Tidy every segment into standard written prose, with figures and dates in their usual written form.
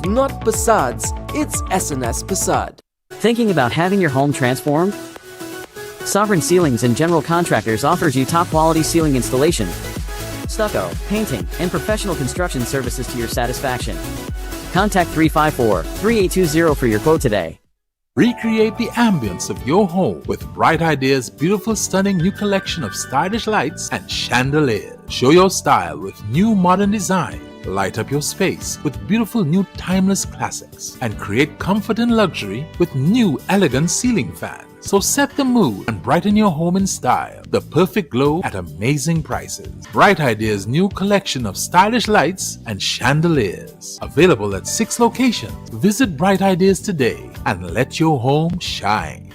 not facades, it's SNS Facade. Thinking about having your home transformed? Sovereign Ceilings and General Contractors offers you top quality ceiling installation, stucco, painting, and professional construction services to your satisfaction. Contact 354-3820 for your quote today. Recreate the ambience of your home with Bright Ideas' beautiful, stunning new collection of stylish lights and chandeliers. Show your style with new modern design. Light up your space with beautiful new timeless classics and create comfort and luxury with new elegant ceiling fans. So set the mood and brighten your home in style. The perfect glow at amazing prices. Bright Ideas' new collection of stylish lights and chandeliers. Available at 6 locations. Visit Bright Ideas today and let your home shine.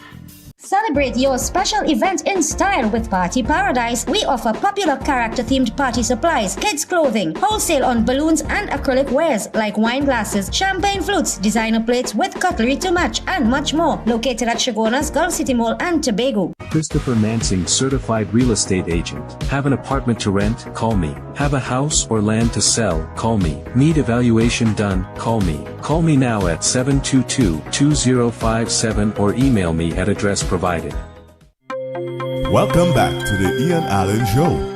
Celebrate your special event in style with Party Paradise. We offer popular character-themed party supplies, kids' clothing, wholesale on balloons and acrylic wares like wine glasses, champagne flutes, designer plates with cutlery to match, and much more. Located at Shogunas, Gulf City Mall and Tobago. Christopher Mansing, certified real estate agent. Have an apartment to rent? Call me. Have a house or land to sell? Call me. Need evaluation done? Call me. Call me now at 722-2057 or email me at address provided. Welcome back to the Ian Allen Show.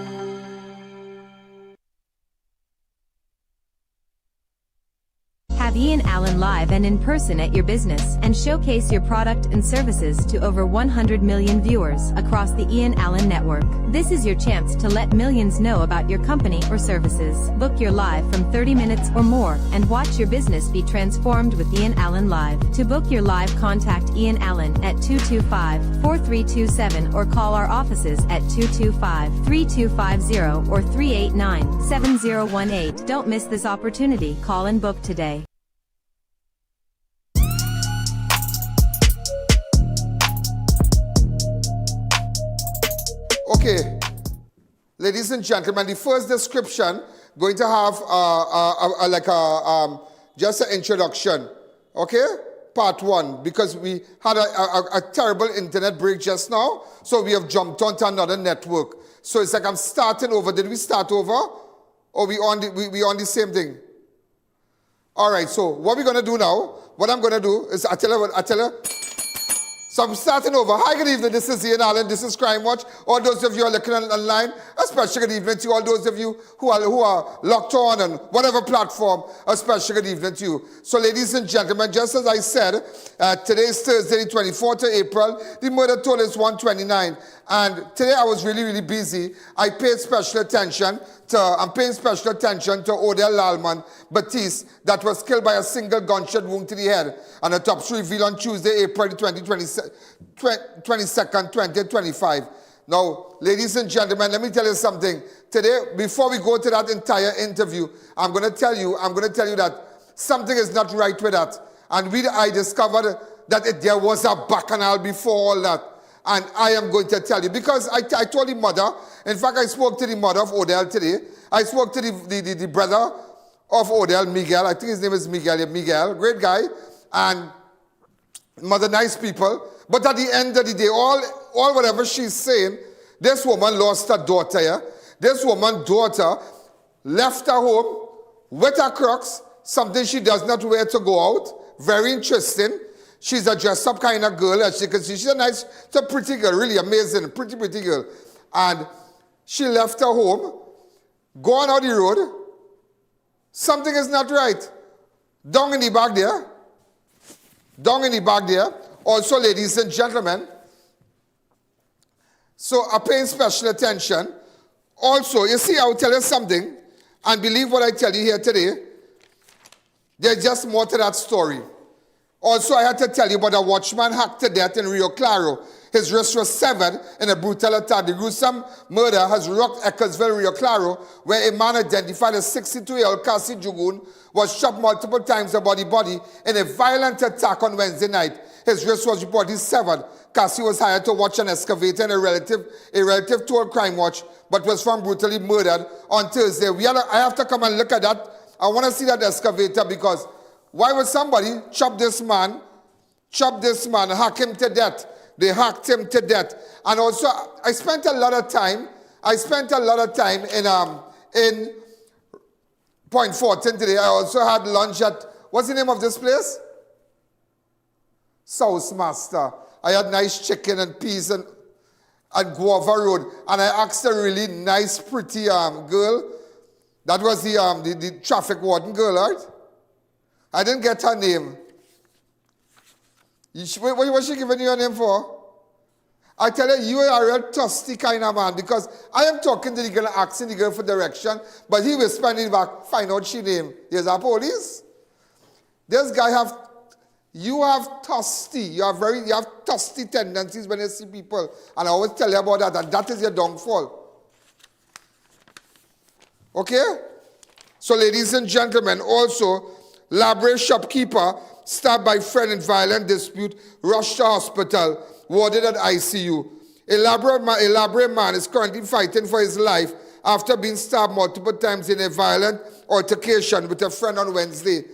Have Ian Allen live and in person at your business and showcase your product and services to over 100 million viewers across the Ian Allen network. This is your chance to let millions know about your company or services. Book your live from 30 minutes or more and watch your business be transformed with Ian Allen Live. To book your live, contact Ian Allen at 225-4327 or call our offices at 225-3250 or 389-7018. Don't miss this opportunity. Call and book today. Okay, ladies and gentlemen, the first description going to have just an introduction. Okay, part 1, because we had a terrible internet break just now, so we have jumped onto another network. So it's like I'm starting over. Did we start over, or we on the same thing? All right. So what we're gonna do now? What I'm gonna do is I tell you. So I'm starting over. Hi, good evening. This is Ian Allen. This is Crime Watch. All those of you who are looking online, a special good evening to all those of you who are locked on whatever platform, a special good evening to you. So, ladies and gentlemen, just as I said, today is Thursday, the 24th of April. The murder toll is 129. And today I was really, really busy. I'm paying special attention to Odell Lalman-Baptiste that was killed by a single gunshot wound to the head. And the top revealed on Tuesday, April 22nd, 2025. Now, ladies and gentlemen, let me tell you something. Today, before we go to that entire interview, I'm going to tell you that something is not right with that. And I discovered that there was a bacchanal before all that. And I am going to tell you, because I told the mother, in fact, I spoke to the mother of Odell today. I spoke to the brother of Odell, Miguel. I think his name is Miguel. Yeah, Miguel, great guy. And mother, nice people. But at the end of the day, all whatever she's saying, this woman lost her daughter. Yeah? This woman's daughter left her home with her Crocs, something she does not wear to go out. Very interesting. She's a dress-up kind of girl, as you can see. She's a pretty girl, really amazing, pretty girl. And she left her home, going out the road. Something is not right. Down in the back there. Also, ladies and gentlemen, so I'm paying special attention. Also, you see, I'll tell you something, and believe what I tell you here today. There's just more to that story. Also, I had to tell you about a watchman hacked to death in Rio Claro. His wrist was severed in a brutal attack. The gruesome murder has rocked Eccles Village, Rio Claro, where a man identified as 62-year-old Kassie Jugoon was shot multiple times about the body in a violent attack on Wednesday night. His wrist was reportedly severed. Kassie was hired to watch an excavator in a relative told Crime Watch, but was found brutally murdered on Thursday. I have to come and look at that. I want to see that excavator, because why would somebody chop this man, hack him to death? They hacked him to death. And also, I spent a lot of time in Point Fortin today. I also had lunch at What's the name of this place? South Master. I had nice chicken and peas and Guava Road. And I asked a really nice, pretty girl. That was the traffic warden girl, right? I didn't get her name. What was she giving you a name for? I tell her, you are a real thirsty kind of man, because I am talking to the girl, asking the girl for direction, but he was spending back, find out she name. Here's our police. This guy you have thirsty. You have thirsty tendencies when you see people. And I always tell you about that, and that is your downfall. Okay? So ladies and gentlemen, also, Labray shopkeeper stabbed by friend in violent dispute, rushed to hospital, warded at ICU. A Labray man is currently fighting for his life after being stabbed multiple times in a violent altercation with a friend on Wednesday.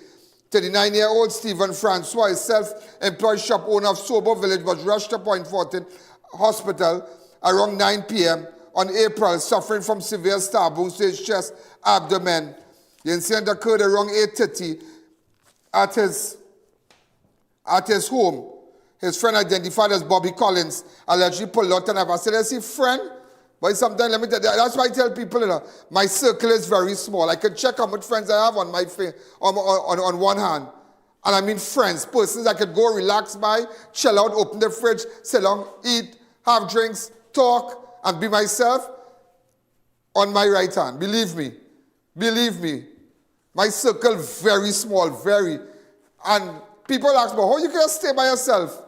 39-year-old Stephen Francois, self-employed shop owner of Sobo Village, was rushed to Point Fortin Hospital around 9 p.m. on April, suffering from severe stab wounds to his chest, abdomen. The incident occurred around 8:30 at his home. His friend, identified as Bobby Collins, allegedly pulled out a knife. I said, I see friend, but sometimes, let me tell you, that's why I tell people, my circle is very small. I can check how much friends I have on my on one hand. And I mean friends, persons I could go relax by, chill out, open the fridge, sit down, eat, have drinks, talk, and be myself on my right hand. Believe me. My circle very small, very. And people ask me, how you can stay by yourself?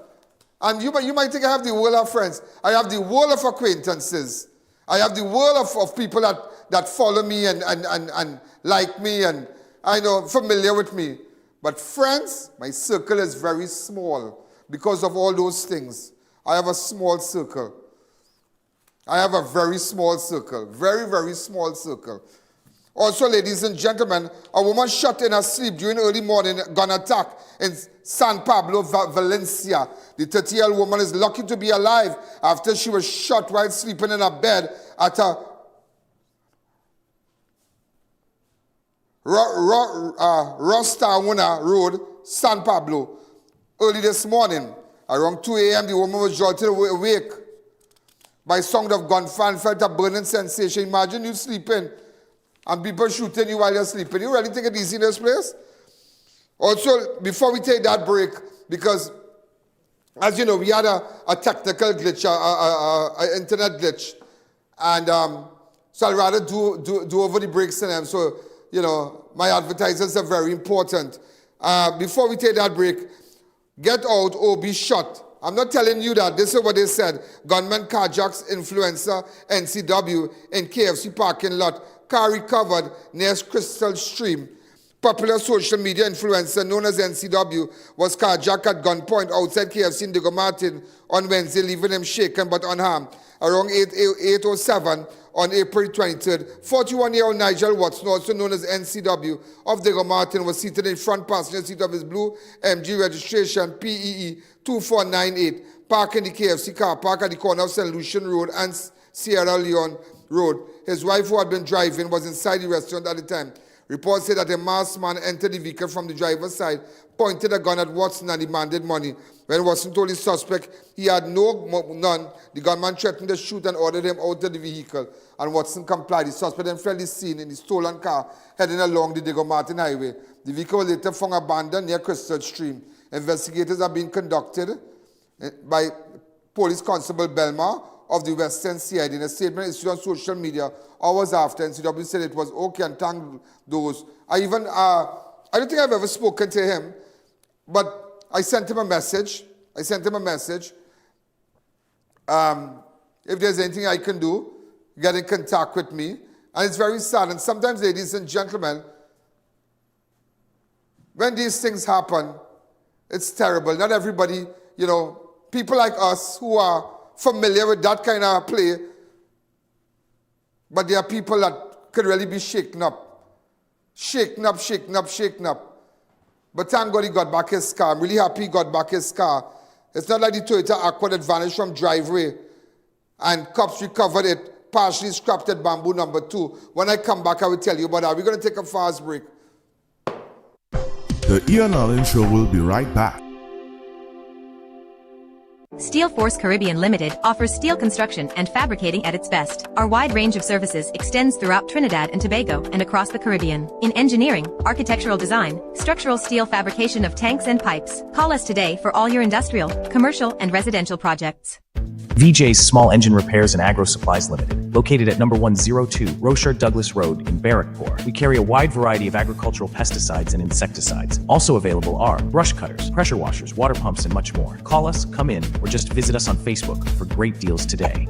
And you might think I have the world of friends. I have the world of acquaintances. I have the world of people that follow me and like me and I know familiar with me. But friends, my circle is very small because of all those things. I have a small circle. I have a very small circle. Very, very small circle. Also, ladies and gentlemen, a woman shot in her sleep during early morning gun attack in San Pablo, Valencia. The 30-year-old woman is lucky to be alive after she was shot while sleeping in her bed at a Rostauna Road, San Pablo. Early this morning, around 2 a.m., the woman was jolted awake by sound of gunfire and felt a burning sensation. Imagine you sleeping and people shooting you while you're sleeping. You really think it's easy in this place? Also, before we take that break, because as you know, we had a technical glitch, an internet glitch. And so I'd rather do over the breaks and them. So, my advertisers are very important. Before we take that break, get out or be shot. I'm not telling you that. This is what they said. Gunman carjacks influencer NCW in KFC parking lot. Car recovered near Crystal Stream. Popular social media influencer known as NCW was carjacked at gunpoint outside KFC in Diego Martin on Wednesday, leaving him shaken but unharmed. Around 8:07 on April 23rd, 41-year-old Nigel Watson, also known as NCW of Diego Martin, was seated in front passenger seat of his blue MG registration PEE 2498, parked in the KFC car park at the corner of St. Lucian Road and Sierra Leone Road. His wife, who had been driving, was inside the restaurant at the time. Reports say that a masked man entered the vehicle from the driver's side, pointed a gun at Watson and demanded money. When Watson told his suspect he had none, the gunman threatened to shoot and ordered him out of the vehicle. And Watson complied. The suspect then fled the scene in the stolen car, heading along the Diego Martin Highway. The vehicle was later found abandoned near Crystal Stream. Investigators are being conducted by Police Constable Belmar of the Western CID. In a statement issued on social media hours after, NCW said it was okay and thanked those. I don't think I've ever spoken to him, but I sent him a message. If there's anything I can do, get in contact with me. And it's very sad. And sometimes, ladies and gentlemen, when these things happen, it's terrible. Not everybody, people like us who are familiar with that kind of play, but there are people that could really be shaken up. But thank God he got back his car. I'm really happy he got back his car. It's not like the Toyota Aqua that vanished from driveway and cops recovered it, partially scrapped at Bamboo number 2. When I come back, I will tell you about that. We're going to take a fast break. The I.A.N. Alleyne Show will be right back. Steel Force Caribbean Limited offers steel construction and fabricating at its best. Our wide range of services extends throughout Trinidad and Tobago and across the Caribbean. In engineering, architectural design, structural steel fabrication of tanks and pipes. Call us today for all your industrial, commercial, and residential projects. VJ's Small Engine Repairs and Agro Supplies Limited, located at number 102 Rochard Douglas Road in Barrackpore. We carry a wide variety of agricultural pesticides and insecticides. Also available are brush cutters, pressure washers, water pumps, and much more. Call us, come in, or just visit us on Facebook for great deals today.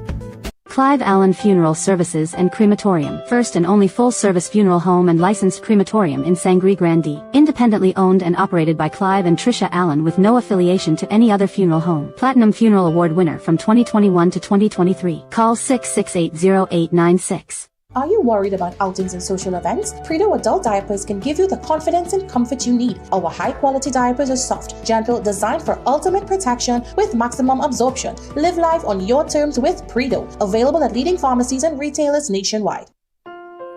Clive Allen Funeral Services and Crematorium, first and only full-service funeral home and licensed crematorium in Sangre Grande, independently owned and operated by Clive and Tricia Allen with no affiliation to any other funeral home. Platinum Funeral Award winner from 2021 to 2023. Call 668-0896. Are you worried about outings and social events? Predo Adult Diapers can give you the confidence and comfort you need. Our high-quality diapers are soft, gentle, designed for ultimate protection with maximum absorption. Live life on your terms with Predo. Available at leading pharmacies and retailers nationwide.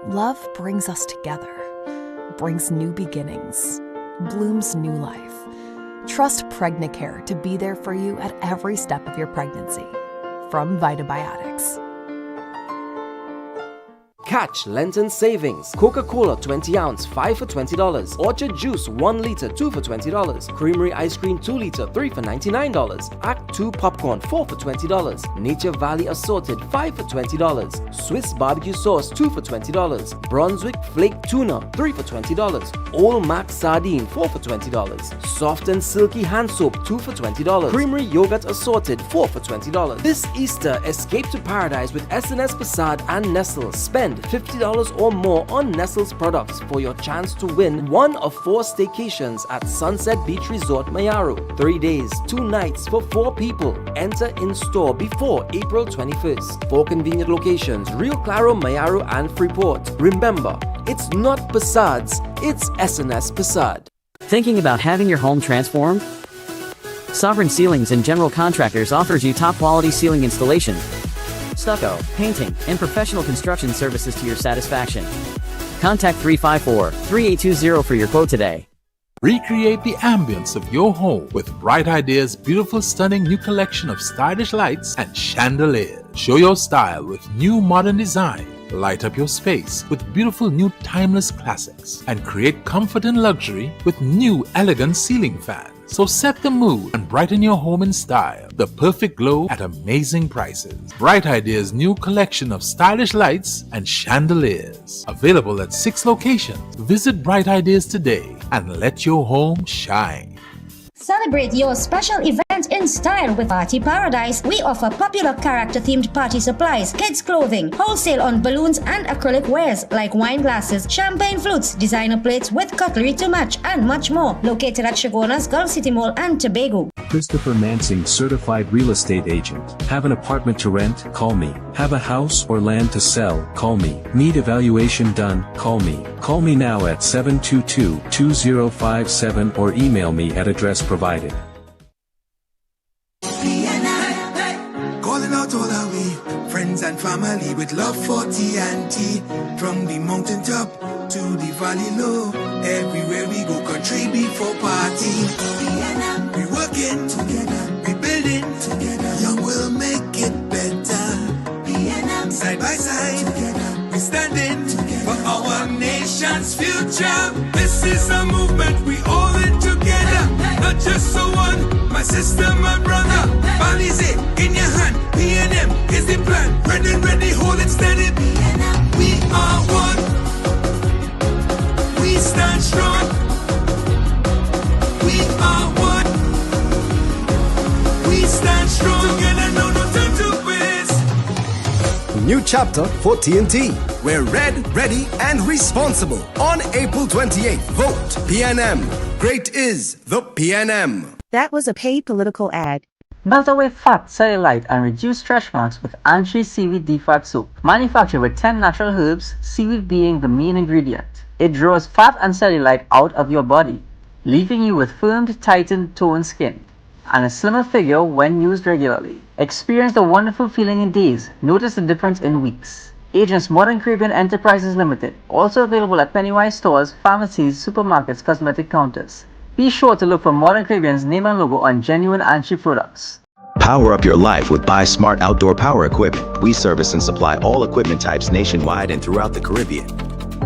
Love brings us together, brings new beginnings, blooms new life. Trust Pregnacare to be there for you at every step of your pregnancy. From Vitabiotics. Catch Lenten savings. Coca-Cola 20 ounce 5 for $20. Orchard juice 1 liter 2 for $20. Creamery ice cream 2 liter 3 for $99. Act 2 popcorn 4 for $20. Nature Valley assorted 5 for $20. Swiss barbecue sauce 2 for $20. Brunswick flake tuna 3 for $20. Old Mac sardine 4 for $20. Soft and silky hand soap 2 for $20. Creamery yogurt assorted 4 for $20. This Easter, escape to paradise with SNS Passade and Nestle. Spend $50 or more on Nestle's products for your chance to win one of 4 staycations at Sunset Beach Resort Mayaru. 3 days, 2 nights for 4 people. Enter in store before April 21st. 4 convenient locations: Rio Claro, Mayaru, and Freeport. Remember, it's not Passades, it's SNS Passade. Thinking about having your home transformed? Sovereign Ceilings and General Contractors offers you top quality ceiling installation, stucco, painting, and professional construction services to your satisfaction. Contact 354-3820 for your quote today. Recreate the ambience of your home with Bright Ideas' beautiful, stunning new collection of stylish lights and chandeliers. Show your style with new modern design. Light up your space with beautiful new timeless classics and create comfort and luxury with new elegant ceiling fans. So set the mood and brighten your home in style. The perfect glow at amazing prices. Bright Ideas' new collection of stylish lights and chandeliers. Available at 6 locations. Visit Bright Ideas today and let your home shine. Celebrate your special event in style with Party Paradise. We offer popular character-themed party supplies, kids clothing, wholesale on balloons and acrylic wares like wine glasses, champagne flutes, designer plates with cutlery to match, and much more. Located at Shagona's Gulf City Mall and Tobago. Christopher Mansing, certified real estate agent. Have an apartment to rent? Call me. Have a house or land to sell? Call me. Need evaluation done? Call me. Call me now at 722-2057 or email me at address provided. Calling out all our way, friends and family with love for TNT. From the mountaintop to the valley low, everywhere we go, country before party. We working together, we building together. Young will make it better. Side by side, together, we standing together for our nation's future. This is a movement we all in together, not just so one. My sister, my brother, Balize in your hand. P&M is the plan. Ready, hold it steady. We are one. We stand strong. We are one. We stand strong. Together, no time to waste. New chapter for TNT. We're ready, and responsible. On April 28th, vote PNM. Great is the PNM. That was a paid political ad. Melt away fat, cellulite, and reduce stretch marks with Antri Seaweed Defat Soap. Manufactured with 10 natural herbs, seaweed being the main ingredient. It draws fat and cellulite out of your body, leaving you with firmed, tightened, toned skin, and a slimmer figure when used regularly. Experience the wonderful feeling in days. Notice the difference in weeks. Agents Modern Caribbean Enterprises Limited. Also available at Pennywise stores, pharmacies, supermarkets, cosmetic counters. Be sure to look for Modern Caribbean's name and logo on genuine Antri products. Power up your life with Buy Smart Outdoor Power Equipment. We service and supply all equipment types nationwide and throughout the Caribbean.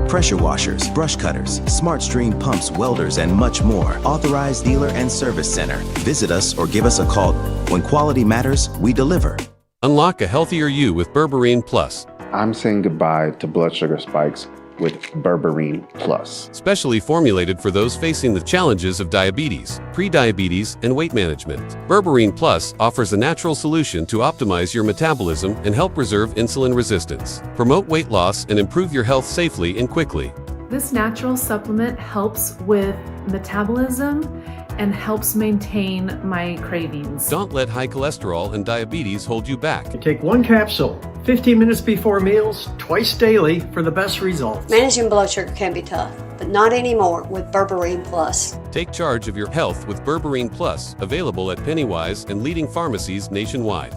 Pressure washers, brush cutters, smart stream pumps, welders, and much more. Authorized dealer and service center. Visit us or give us a call. When quality matters, we deliver. Unlock a healthier you with Berberine Plus. I'm saying goodbye to blood sugar spikes with Berberine Plus. Specially formulated for those facing the challenges of diabetes, pre-diabetes, and weight management. Berberine Plus offers a natural solution to optimize your metabolism and help preserve insulin resistance, promote weight loss, and improve your health safely and quickly. This natural supplement helps with metabolism and helps maintain my cravings. Don't let high cholesterol and diabetes hold you back. Take one capsule 15 minutes before meals, twice daily for the best results. Managing blood sugar can be tough, but not anymore with Berberine Plus. Take charge of your health with Berberine Plus, available at Pennywise and leading pharmacies nationwide.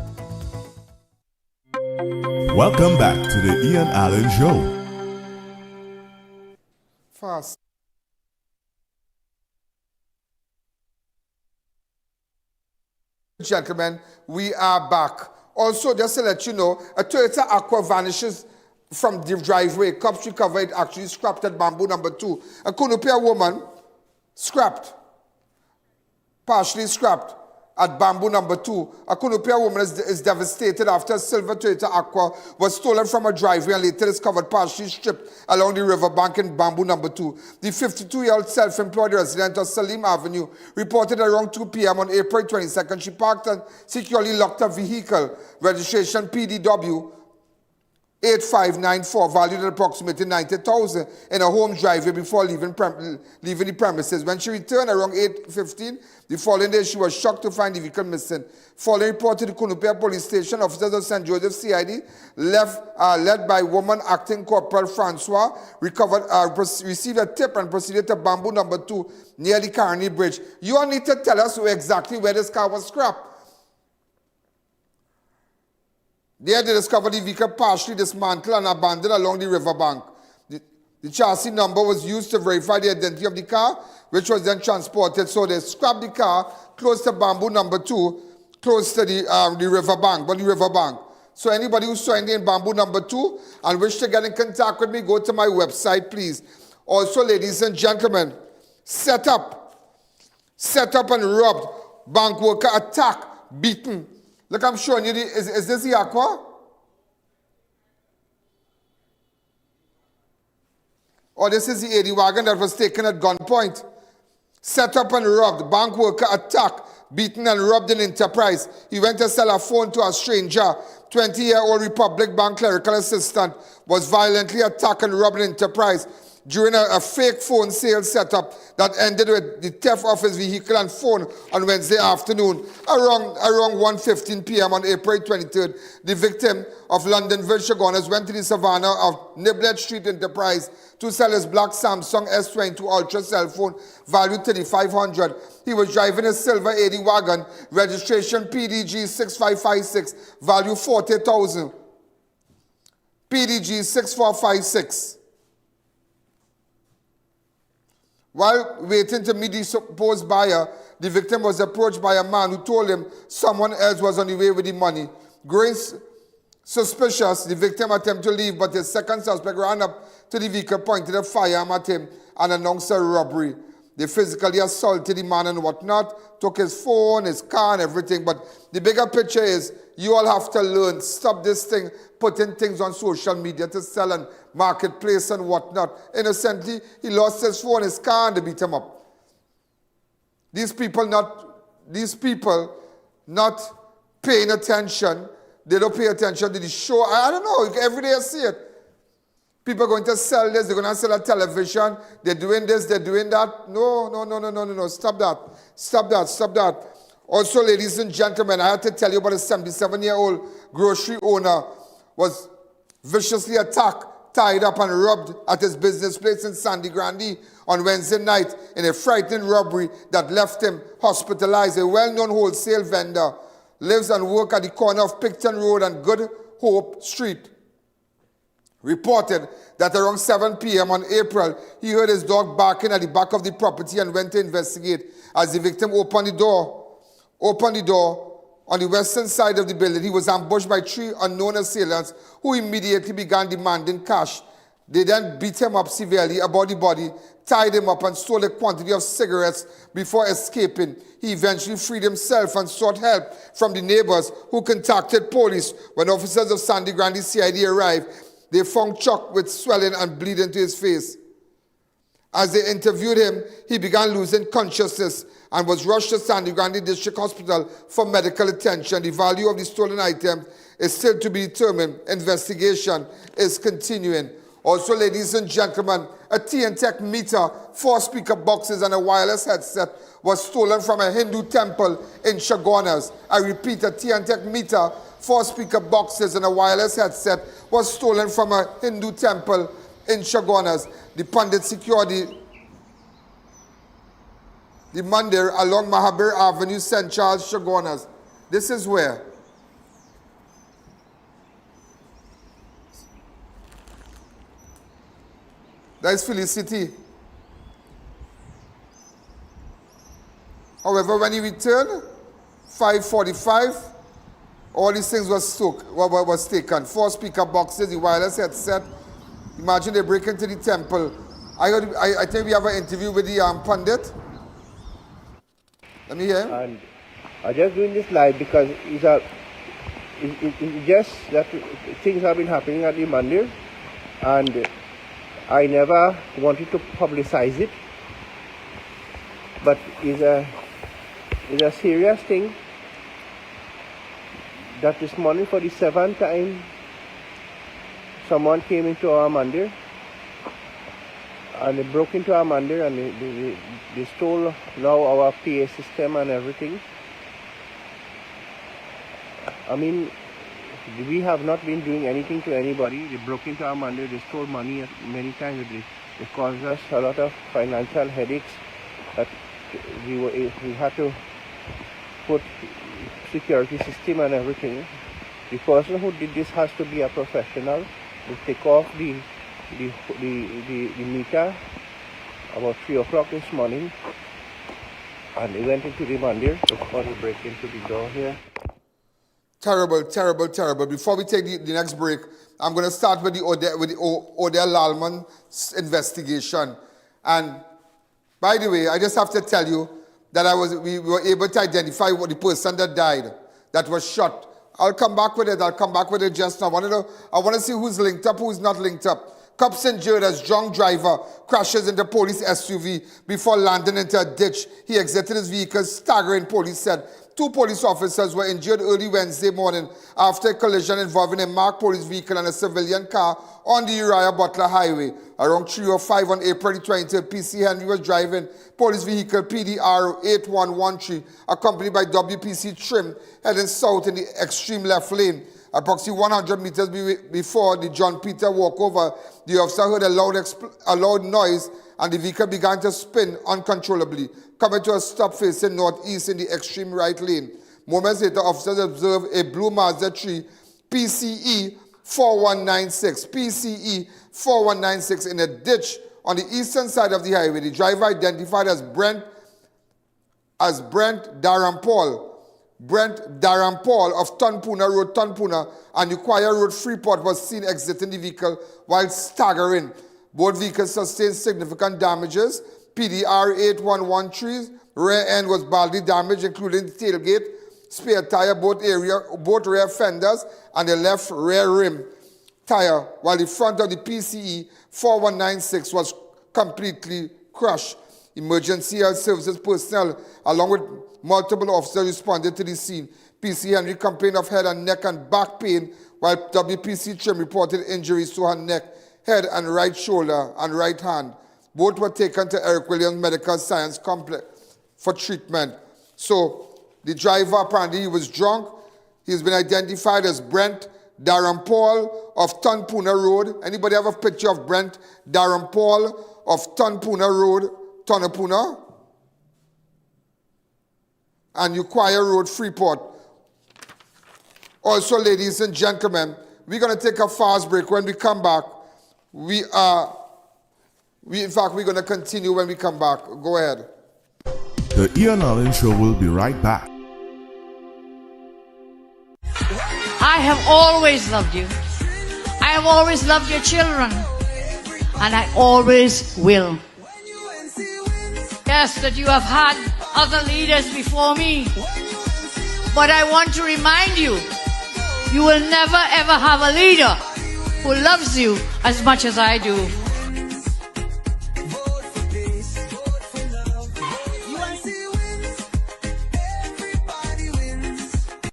Welcome back to the Ian Allen Show. Fast. Gentlemen, we are back. Also, just to let you know, a Toyota Aqua vanishes from the driveway. Cops recover it actually scrapped at Bamboo number 2. A Kunupia woman scrapped, partially scrapped at Bamboo number 2. A Kunupia woman is devastated after a silver Toyota Aqua was stolen from a driveway and later discovered partially stripped along the riverbank in Bamboo number 2. The 52-year-old self-employed resident of Salim Avenue reported around 2 p.m. on April 22nd she parked and securely locked her vehicle, registration PDW 8594, valued at approximately $90,000 in a home driveway before leaving the premises. When she returned around 8:15 the following day, she was shocked to find the vehicle missing. Following report to the Kunupia Police Station, officers of St. Joseph CID, led by woman acting Corporal Francois, received a tip and proceeded to Bamboo number 2 near the Carney Bridge. You all need to tell us exactly where this car was scrapped. There they discovered the vehicle partially dismantled and abandoned along the riverbank. The chassis number was used to verify the identity of the car, which was then transported. So they scrapped the car close to Bamboo number 2, close to the riverbank. So anybody who's saw anything in Bamboo number 2 and wish to get in contact with me, go to my website, please. Also, ladies and gentlemen, set up and robbed, bank worker attacked, beaten. Look, I'm showing you, is this the Aqua? Or this is the 80 wagon that was taken at gunpoint. Set up and robbed, bank worker attacked, beaten and robbed in Enterprise. He went to sell a phone to a stranger. 20-year-old Republic Bank clerical assistant was violently attacked and robbed in Enterprise during a fake phone sale setup that ended with the theft of his vehicle and phone on Wednesday afternoon. Around 1:15 p.m. on April 23rd, the victim of Londonville Chagonas went to the savannah of Niblet Street Enterprise to sell his black Samsung S22 Ultra cell phone valued $3,500. He was driving a silver 80 wagon, registration PDG 6556, value $40,000. PDG 6456. While waiting to meet the supposed buyer, the victim was approached by a man who told him someone else was on the way with the money. Growing suspicious, the victim attempted to leave, but his second suspect ran up to the vehicle, pointed a firearm at him, and announced a robbery. They physically assaulted the man and whatnot, took his phone, his car, and everything. But the bigger picture is, you all have to learn, stop this thing, putting things on social media to sell and marketplace and whatnot. Innocently, he lost his phone, his car, and they beat him up. These people not paying attention. They don't pay attention to the show. I don't know, every day I see it. People are going to sell this, they're going to sell a television, they're doing this, they're doing that. No, stop that. Also, ladies and gentlemen, I had to tell you about a 77-year-old grocery owner was viciously attacked, tied up and robbed at his business place in Sangre Grande on Wednesday night in a frightening robbery that left him hospitalized. A well-known wholesale vendor lives and works at the corner of Picton Road and Good Hope Street. reported that around 7 p.m. on April, he heard his dog barking at the back of the property and went to investigate. As the victim opened the door on the western side of the building, he was ambushed by 3 unknown assailants who immediately began demanding cash. They then beat him up severely about the body, tied him up and stole a quantity of cigarettes before escaping. He eventually freed himself and sought help from the neighbors who contacted police. When officers of Sangre Grande CID arrived, they found Chuck with swelling and bleeding to his face. As they interviewed him, he began losing consciousness and was rushed to Sangre Grande District Hospital for medical attention. The value of the stolen item is still to be determined. Investigation is continuing. Also, ladies and gentlemen, a T&Tech meter, 4 speaker boxes and a wireless headset was stolen from a Hindu temple in Chaguanas. I repeat, a T&Tech meter, 4 speaker boxes and a wireless headset was stolen from a Hindu temple in Chaguanas. The Pandit secured the mandir along Mahabir Avenue, St. Charles, Chaguanas. This is where that is Felicity. However, when he returned, 5:45, all these things was taken. 4 speaker boxes, the wireless headset. Imagine they break into the temple. I think we have an interview with the Pandit. Let me hear him. And I'm just doing this live because it's just that things have been happening at the mandir, and I never wanted to publicize it, but it's a serious thing that this morning for the 7th time someone came into our mandir and they broke into our mandir and they stole now our PA system and everything. I mean, we have not been doing anything to anybody. They broke into our mandir, they stole money many times. It caused us a lot of financial headaches that we had to put security system and everything. The person who did this has to be a professional. They take off the meter about 3 o'clock this morning and they went into the mandir. Before they break into the door here. Terrible, terrible, terrible. Before we take the next break, I'm going to start with the Odell Lalman investigation. And by the way, I just have to tell you that we were able to identify what the person that died, that was shot. I'll come back with it just now. I want to see who's linked up, who's not linked up. Cops injured as drunk driver crashes into police SUV before landing into a ditch. He exited his vehicle staggering, police said. 2 police officers were injured early Wednesday morning after a collision involving a marked police vehicle and a civilian car on the Uriah Butler Highway. Around 3:05 on April 23rd, PC Henry was driving police vehicle PDR 8113, accompanied by WPC Trim, heading south in the extreme left lane. Approximately 100 meters before the John Peter walkover, the officer heard a loud noise and the vehicle began to spin uncontrollably, coming to a stop facing northeast in the extreme right lane. Moments later, officers observed a blue Mazda 3 PCE 4196 in a ditch on the eastern side of the highway. The driver, identified as Brent Darampal of Tunpuna Road, Tunpuna, and Ukwaya Road, Freeport, was seen exiting the vehicle while staggering. Both vehicles sustained significant damages. PDR 8113, rear end was badly damaged, including the tailgate, spare tire, both rear fenders, and the left rear rim tire, while the front of the PCE 4196 was completely crushed. Emergency health services personnel, along with multiple officers, responded to the scene. PC Henry complained of head and neck and back pain, while WPC Trim reported injuries to her neck, head and right shoulder and right hand. Both were taken to Eric Williams Medical Science Complex for treatment. So the driver, apparently he was drunk. He's been identified as Brent Darampal of Tunpuna Road. Anybody have a picture of Brent Darampal of Tunpuna Road, Tunapuna? And Ukwaya Road, Freeport. Also, ladies and gentlemen, We're going to take a fast break. When we come back, we're going to continue when we come back. Go ahead. The I.A.N Show will be right back. I have always loved you. I have always loved your children. And I always will. Yes, that you have had other leaders before me. But I want to remind you, you will never ever have a leader who loves you as much as I do.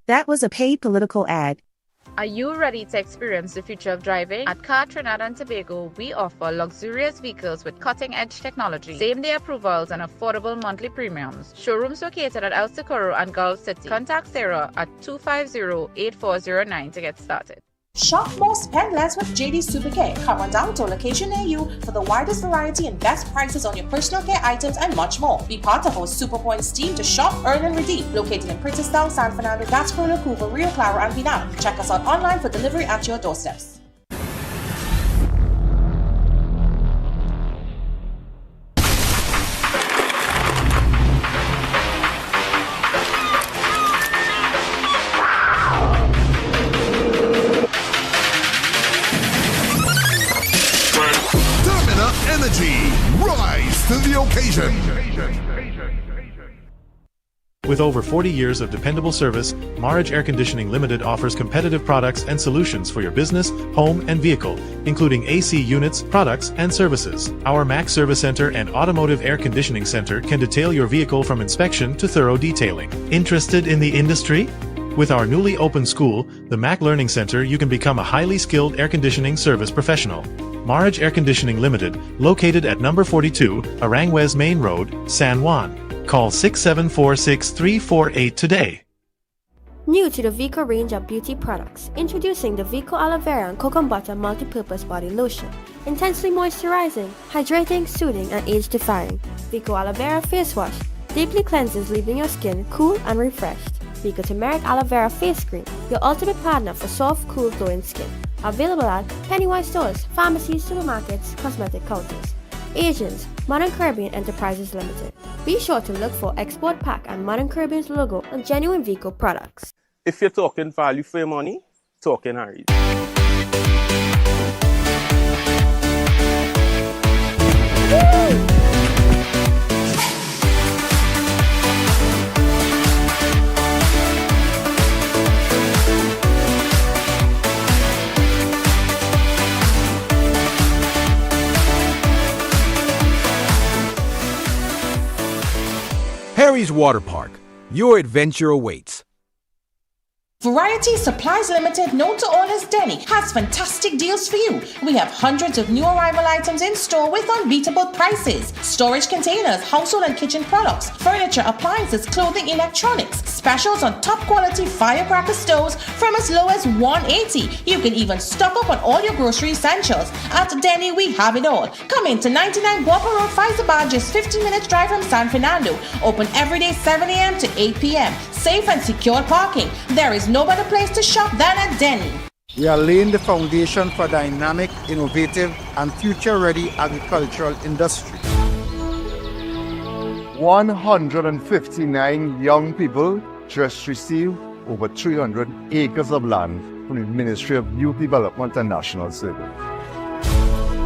That was a paid political ad. Are you ready to experience the future of driving? At Car Trinidad and Tobago, we offer luxurious vehicles with cutting-edge technology, same-day approvals, and affordable monthly premiums. Showrooms located at El Socorro and Gulf City. Contact Sarah at 250-8409 to get started. Shop more, spend less with JD Supercare. Come on down to a location near you for the widest variety and best prices on your personal care items and much more. Be part of our Super Points team to shop, earn, and redeem. Located in Princeton, San Fernando, Gasparillo, Cuba, Rio Claro, and Vietnam. Check us out online for delivery at your doorsteps. Rise to the occasion. With over 40 years of dependable service, Marriage Air Conditioning Limited offers competitive products and solutions for your business, home, and vehicle, including AC units, products, and services. Our MAC Service Center and Automotive Air Conditioning Center can detail your vehicle from inspection to thorough detailing. Interested in the industry? With our newly opened school, the MAC Learning Center, you can become a highly skilled air conditioning service professional. Marriage Air Conditioning Limited, located at number 42, Aranguez Main Road, San Juan. Call 674-6348 today. New to the Vico range of beauty products, introducing the Vico Aloe Vera and Coconut Butter Multi-Purpose Body Lotion. Intensely moisturizing, hydrating, soothing, and age-defying. Vico Aloe Vera Face Wash deeply cleanses, leaving your skin cool and refreshed. Vico Turmeric Aloe Vera Face Cream, your ultimate partner for soft, cool, glowing skin. Available at Pennywise stores, pharmacies, supermarkets, cosmetic counters. Asians, Modern Caribbean Enterprises Limited. Be sure to look for Export Pack and Modern Caribbean's logo on genuine Vico products. If you're talking value for your money, talking Harry's. Harry's Water Park. Your adventure awaits. Variety Supplies Limited, known to all as Denny, has fantastic deals for you. We have hundreds of new arrival items in store with unbeatable prices. Storage containers, household and kitchen products, furniture, appliances, clothing, electronics. Specials on top quality firecracker stoves from as low as $180. You can even stock up on all your grocery essentials. At Denny, we have it all. Come in to 99 Guapa Road, Faizabad, just 15 minutes drive from San Fernando. Open every day 7 a.m. to 8 p.m. Safe and secure parking. There is no better place to shop than at Denny. We are laying the foundation for dynamic, innovative, and future-ready agricultural industry. 159 young people just received over 300 acres of land from the Ministry of Youth Development and National Service.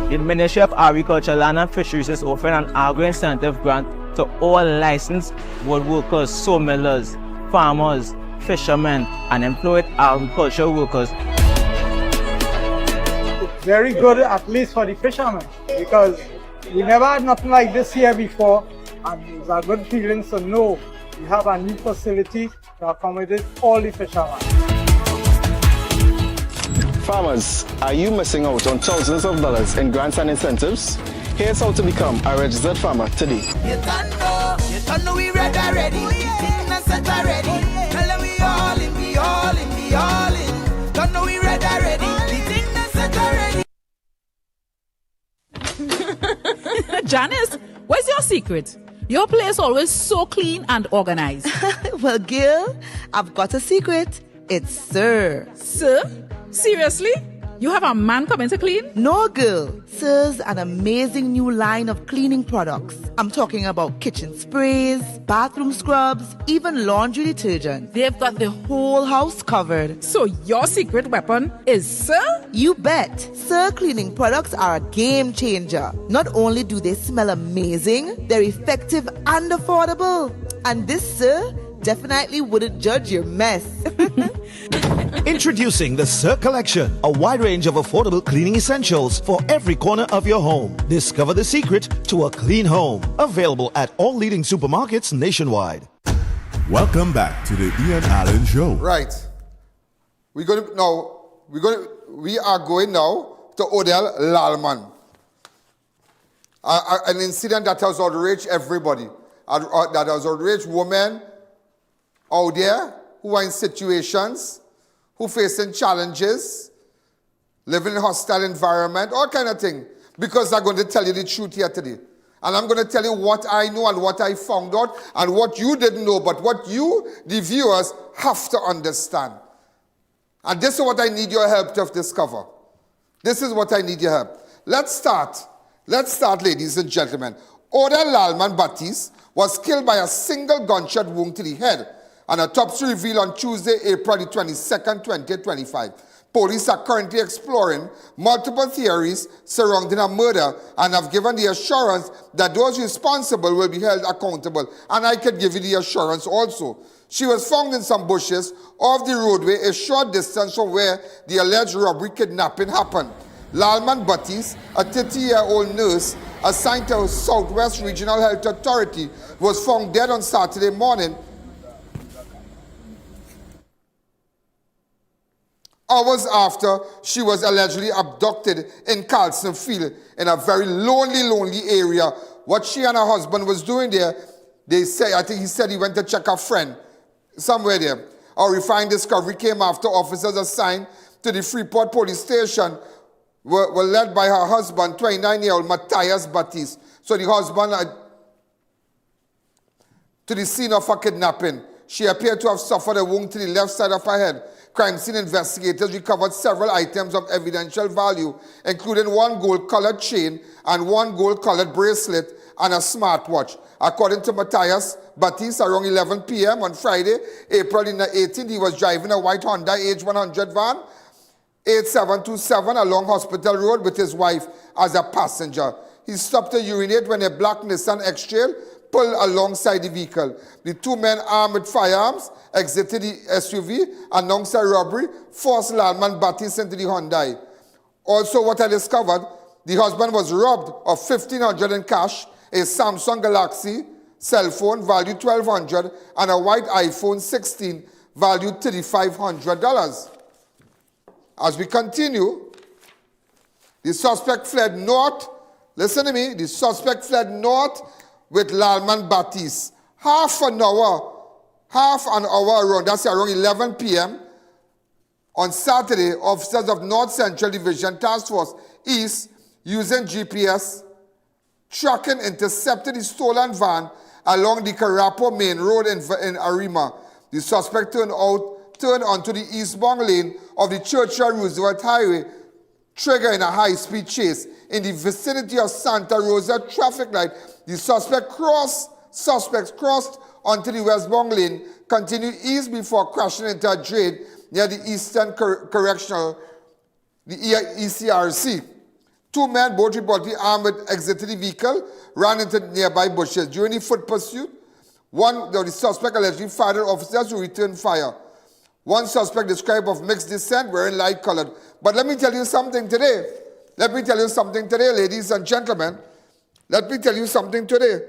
The Ministry of Agriculture, Land and Fisheries is offering an agro-incentive grant to all licensed wood workers, sawmillers, farmers, fishermen, and employed agricultural workers. It's very good, at least for the fishermen, because we never had nothing like this here before, and it's a good feeling to know we have a new facility to accommodate all the fishermen. Farmers, are you missing out on thousands of dollars in grants and incentives? Here's how to become a registered farmer today. You don't know we ready already. Set already. Tell them we all in, we all in, we all in. Don't know we ready already. Set already. Janice, what's your secret? Your place always so clean and organized. Well, Gil, I've got a secret. It's Sir. Sir? Seriously? You have a man coming to clean? No, girl. Sir's an amazing new line of cleaning products. I'm talking about kitchen sprays, bathroom scrubs, even laundry detergent. They've got the whole house covered. So your secret weapon is Sir? You bet. Sir cleaning products are a game changer. Not only do they smell amazing, they're effective and affordable. And this Sir definitely wouldn't judge your mess. Introducing the Sir Collection, a wide range of affordable cleaning essentials for every corner of your home. Discover the secret to a clean home. Available at all leading supermarkets nationwide. Welcome back to the I.A.N. Allen Show. Right. We are going now to Odell Lalman. An incident that has outraged everybody. That has outraged women out there who are in situations, who facing challenges, living in a hostile environment, all kind of thing. Because I'm going to tell you the truth here today. And I'm going to tell you what I know and what I found out and what you didn't know, but what you, the viewers, have to understand. And this is what I need your help to discover. This is what I need your help. Let's start. Let's start, ladies and gentlemen. Odell Lalman-Baptiste was killed by a single gunshot wound to the head. An autopsy revealed on Tuesday, April 22nd, 2025. Police are currently exploring multiple theories surrounding a murder and have given the assurance that those responsible will be held accountable. And I can give you the assurance also. She was found in some bushes off the roadway a short distance from where the alleged robbery kidnapping happened. Lalman-Baptiste, a 30-year-old nurse assigned to Southwest Regional Health Authority, was found dead on Saturday morning, hours after she was allegedly abducted in Carlson Field in a very lonely area. What she and her husband was doing there, they say, I think he said he went to check a friend somewhere there. A refined discovery came after officers assigned to the Freeport police station were led by her husband, 29-year-old Matthias Baptiste. So the husband to the scene of her kidnapping. She appeared to have suffered a wound to the left side of her head. Crime scene investigators recovered several items of evidential value, including one gold-colored chain and one gold-colored bracelet and a smartwatch. According to Matthias Baptiste, around 11 p.m. on Friday, April 18th, he was driving a white Honda H100 van, 8727 along Hospital Road with his wife as a passenger. He stopped to urinate when a black Nissan X-Trail pulled alongside the vehicle. The two men armed with firearms exited the SUV, announced a robbery, forced Lalman-Baptiste into the Hyundai. Also, what I discovered, the husband was robbed of $1,500 in cash, a Samsung Galaxy cell phone valued $1,200, and a white iPhone 16 valued $3,500. As we continue, the suspect fled north. Listen to me. The suspect fled north with Lalman-Baptiste. Half an hour around, that's around 11 p.m. on Saturday, officers of North Central Division Task Force East, using GPS tracking, intercepted the stolen van along the Carapo Main Road in Arima. The suspect turned onto the eastbound lane of the Churchill Roosevelt Highway, triggering a high-speed chase. In the vicinity of Santa Rosa traffic light, the suspects crossed onto the westbound lane, continued east before crashing into a drain near the Eastern Correctional, the ECRC. Two men, both reportedly armed, exited the vehicle, ran into nearby bushes. During the foot pursuit, the suspect allegedly fired at officers who returned fire. One suspect described of mixed descent, wearing light-colored. But let me tell you something today. Ladies and gentlemen. Let me tell you something today.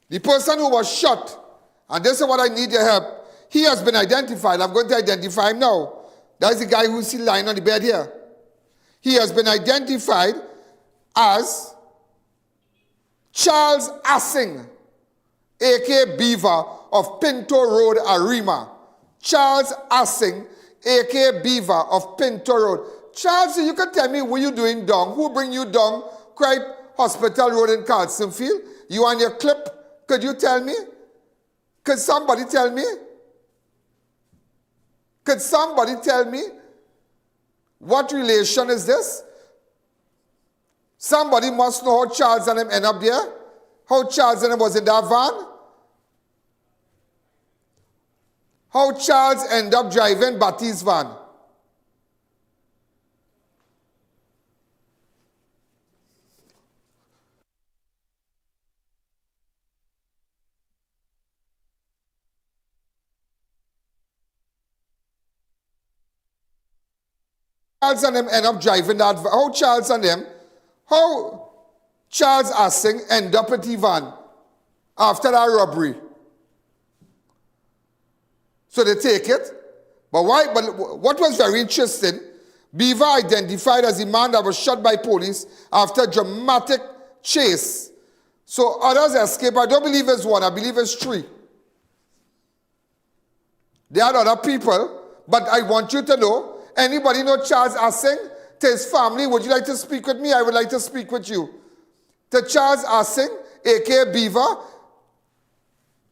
The person who was shot, and this is what I need your help, he has been identified. I'm going to identify him now. That's the guy who's lying on the bed here. He has been identified as Charles Assing, a.k.a. Beaver, of Pinto Road, Arima. Charles Assing, a.k.a. Beaver, of Pinto Road. Charles, you can tell me what you doing down. Who bring you down Cripe Hospital Road in Carlson Field? You on your clip? Could you tell me? Could somebody tell me? Could somebody tell me what relation is this? Somebody must know how Charles and him end up there. How Charles and him was in that van. How Charles end up driving Baptiste's van. Charles and him end up driving that van. How Charles and him, how Charles Assing end up at the van after that robbery. So they take it. But why? But what was very interesting, Beaver identified as the man that was shot by police after a dramatic chase. So others escaped. I don't believe it's one. I believe it's three. There are other people, but I want you to know, anybody know Charles Assing? To his family, would you like to speak with me? I would like to speak with you. To Charles Assing, a.k.a. Beaver,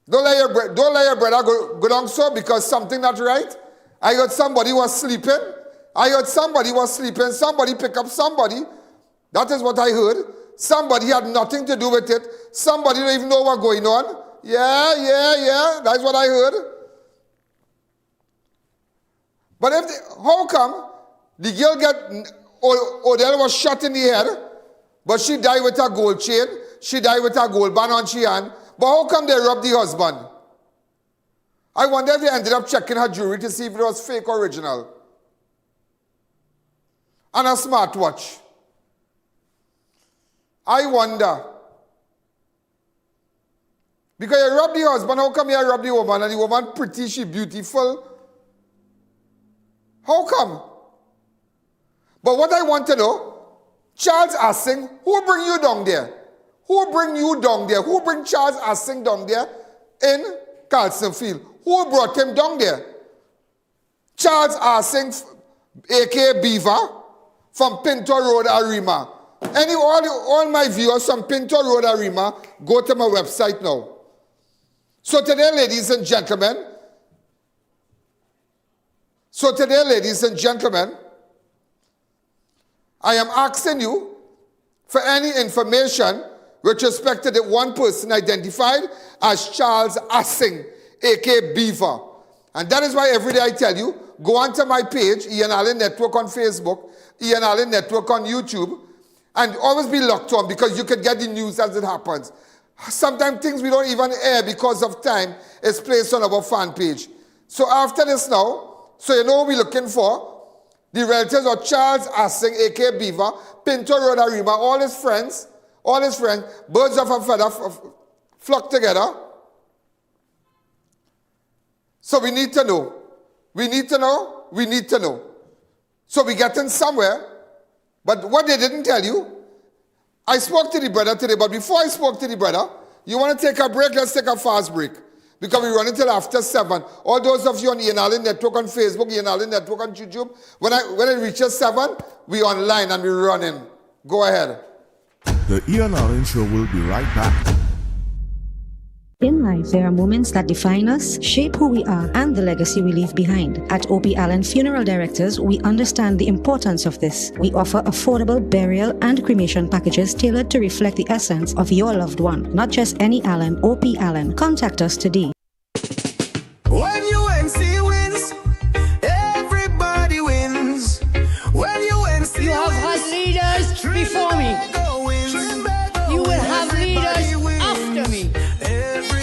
don't let your brother go down so because something not right. I heard somebody was sleeping. Somebody pick up somebody. That is what I heard. Somebody had nothing to do with it. Somebody don't even know what's going on. Yeah. That's what I heard. But how come the girl Odell was shot in the head, but she died with a gold chain, she died with a gold band on her hand, but how come they robbed the husband? I wonder if they ended up checking her jewelry to see if it was fake or original. And a smartwatch. I wonder. Because you robbed the husband, how come you robbed the woman? And the woman pretty, she beautiful. How come? But what I want to know, Charles Assing, who bring you down there? Who bring you down there? Who bring Charles Assing down there in Carlson Field? Who brought him down there? Charles Assing, a.k.a. Beaver, from Pinto Road, Arima. All my viewers from Pinto Road, Arima, go to my website now. So today, ladies and gentlemen, I am asking you for any information with respect to the one person identified as Charles Assing, a.k.a. Beaver. And that is why every day I tell you, go onto my page, I.A.N. Alleyne Network on Facebook, I.A.N. Alleyne Network on YouTube, and always be locked on because you can get the news as it happens. Sometimes things we don't even air because of time is placed on our fan page. So after this now, so you know what we're looking for? The relatives of Charles Assing, a.k.a. Beaver, Pinto Road, Arima, all his friends, birds of a feather flock together. So we need to know. We need to know. So we're getting somewhere. But what they didn't tell you, I spoke to the brother today, but before I spoke to the brother, you want to take a break? Let's take a fast break. Because we run until after 7. All those of you on I.A.N. Alleyne Network on Facebook, I.A.N. Alleyne Network on YouTube, when it reaches 7, we online and we running. Go ahead. The I.A.N. Alleyne Show will be right back. In life, there are moments that define us, shape who we are, and the legacy we leave behind. At O.P. Allen Funeral Directors, we understand the importance of this. We offer affordable burial and cremation packages tailored to reflect the essence of your loved one. Not just any Allen, O.P. Allen. Contact us today. When UNC wins, everybody wins. When UNC You have had leaders before me. You will have leaders after me.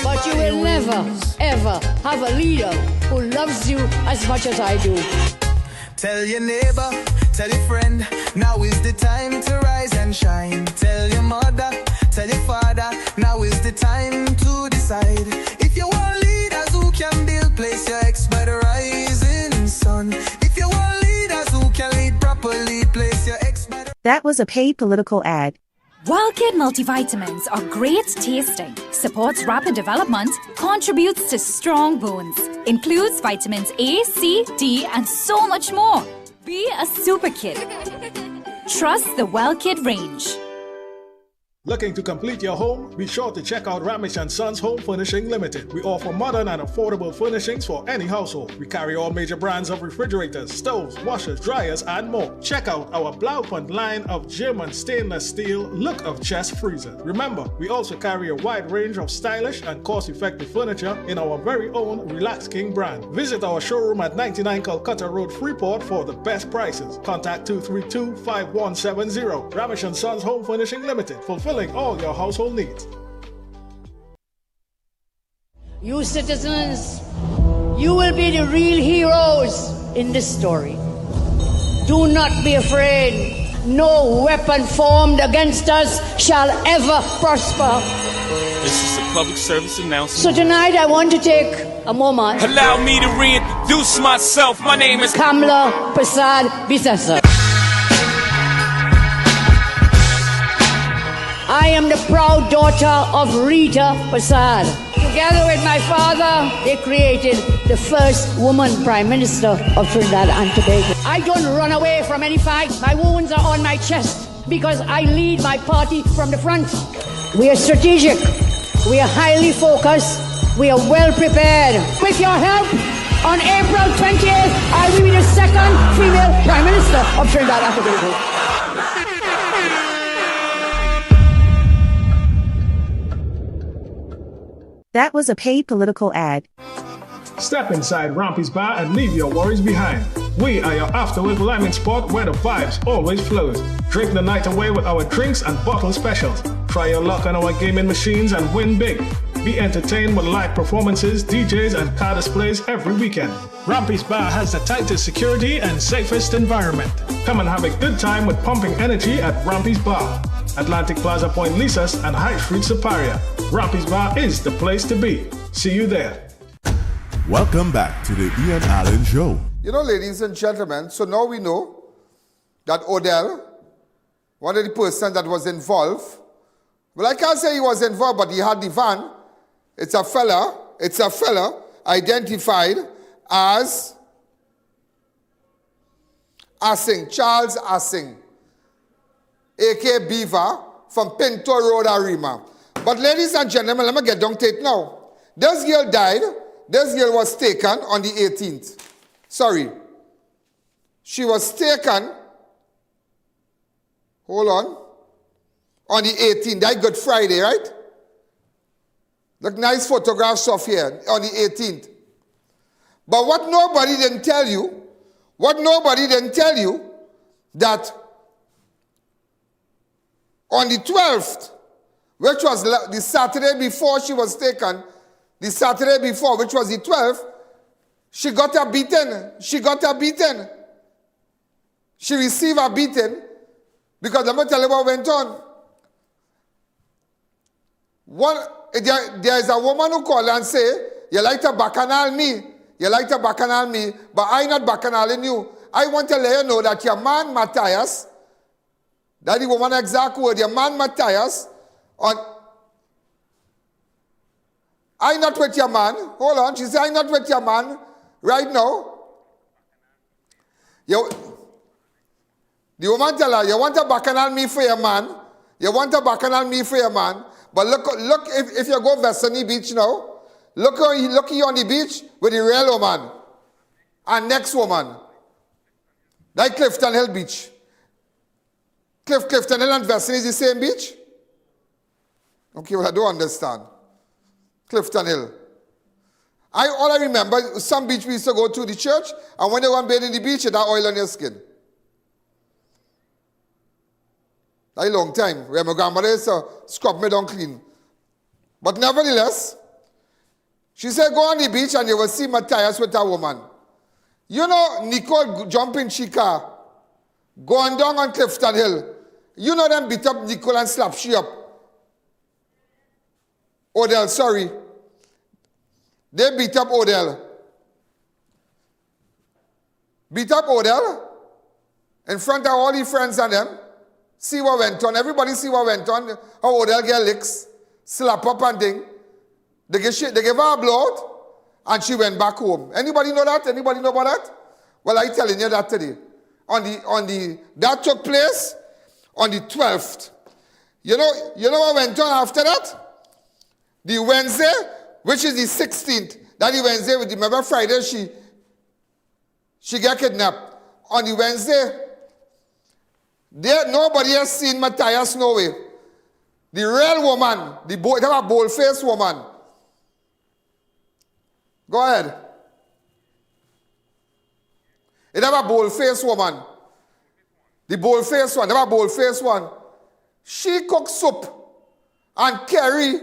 But you will never, ever have a leader who loves you as much as I do. Tell your neighbor, tell your friend, now is the time to rise and shine. Tell your mother, tell your father, now is the time to decide. If you want leaders who can build, place your ex by the rising sun. If you want leaders who can lead properly, place your ex by the... That was a paid political ad. WellKid multivitamins are great tasting, supports rapid development, contributes to strong bones, includes vitamins A, C, D, and so much more. Be a super kid. Trust the WellKid range. Looking to complete your home? Be sure to check out Ramesh & Sons Home Furnishing Limited. We offer modern and affordable furnishings for any household. We carry all major brands of refrigerators, stoves, washers, dryers, and more. Check out our Blaupunkt line of German stainless steel look of chest freezers. Remember, we also carry a wide range of stylish and cost-effective furniture in our very own Relax King brand. Visit our showroom at 99 Calcutta Road, Freeport for the best prices. Contact 232-5170. Ramesh & Sons Home Furnishing Limited. Fulfilling all your household needs. You citizens, you will be the real heroes in this story. Do not be afraid. No weapon formed against us shall ever prosper. This is a public service announcement. So tonight I want to take a moment. Allow me to reintroduce myself. My name is Kamla Prasad Bisasa. I am the proud daughter of Rita Prasad. Together with my father, they created the first woman Prime Minister of Trinidad and Tobago. I don't run away from any fight. My wounds are on my chest because I lead my party from the front. We are strategic. We are highly focused. We are well prepared. With your help, on April 28th, I will be the second female Prime Minister of Trinidad and Tobago. That was a paid political ad. Step inside Rampy's Bar and leave your worries behind. We are your afterwork liming spot where the vibes always flows. Drink the night away with our drinks and bottle specials. Try your luck on our gaming machines and win big. Be entertained with live performances, DJs, and car displays every weekend. Rampy's Bar has the tightest security and safest environment. Come and have a good time with pumping energy at Rampy's Bar. Atlantic Plaza Point Lisas and High Street Superior. Rampy's Bar is the place to be. See you there. Welcome back to the I.A.N Show. You know, ladies and gentlemen, so now we know that Odell, one of the persons that was involved, well, I can't say he was involved, but he had the van. It's a fella identified as Assing, Charles Assing, a.k.a. Beaver, from Pinto Road, Arima. But ladies and gentlemen, let me get down to it now. This girl died. This girl was taken on the 18th. Sorry. She was taken, hold on the 18th. That Good Friday, right? Look, nice photographs of here on the 18th. But what nobody didn't tell you, that on the 12th, which was the Saturday before she was taken, the Saturday before, which was the 12th, she got her beaten. She received a beating because let me tell you what went on. There is a woman who called and say, you like to bacchanal me, but I not bacchanalling you. I want to let you know that your man Matthias, that the woman exact word, your man Matthias, I not with your man. Hold on, she said, I not with your man right now. The woman tell her, you want to bacchanal me for your man. But look if you go Vestany Beach now, look you on the beach with the real woman. And next woman. That Clifton Hill Beach. Clifton Hill and Vestany is the same beach? Okay, well, I don't understand. Clifton Hill. All I remember, some beach we used to go to the church, and when they went bathe in the beach, it had oil on your skin. That's a long time. Where my grandmother used to scrub me down clean. But nevertheless, she said, go on the beach and you will see Matthias with a woman. You know, Nicole jump in she car, going down on Clifton Hill. You know them beat up Nicole and slap she up. Odell, sorry. They beat up Odell. In front of all the friends and them. See what went on. Everybody see what went on. How Odell get licks, slap up and thing. They gave her a blowout and she went back home. Anybody know that? Anybody know about that? Well, I'm telling you that today. That took place on the 12th. You know what went on after that? The Wednesday, which is the 16th, that the Wednesday, remember Friday, she got kidnapped. On the Wednesday, nobody has seen Matthias no way. The real woman, that was a bold-faced woman. Go ahead. It have a bold-faced woman. The bold-faced one, that was a bold-faced one. She cooked soup and carry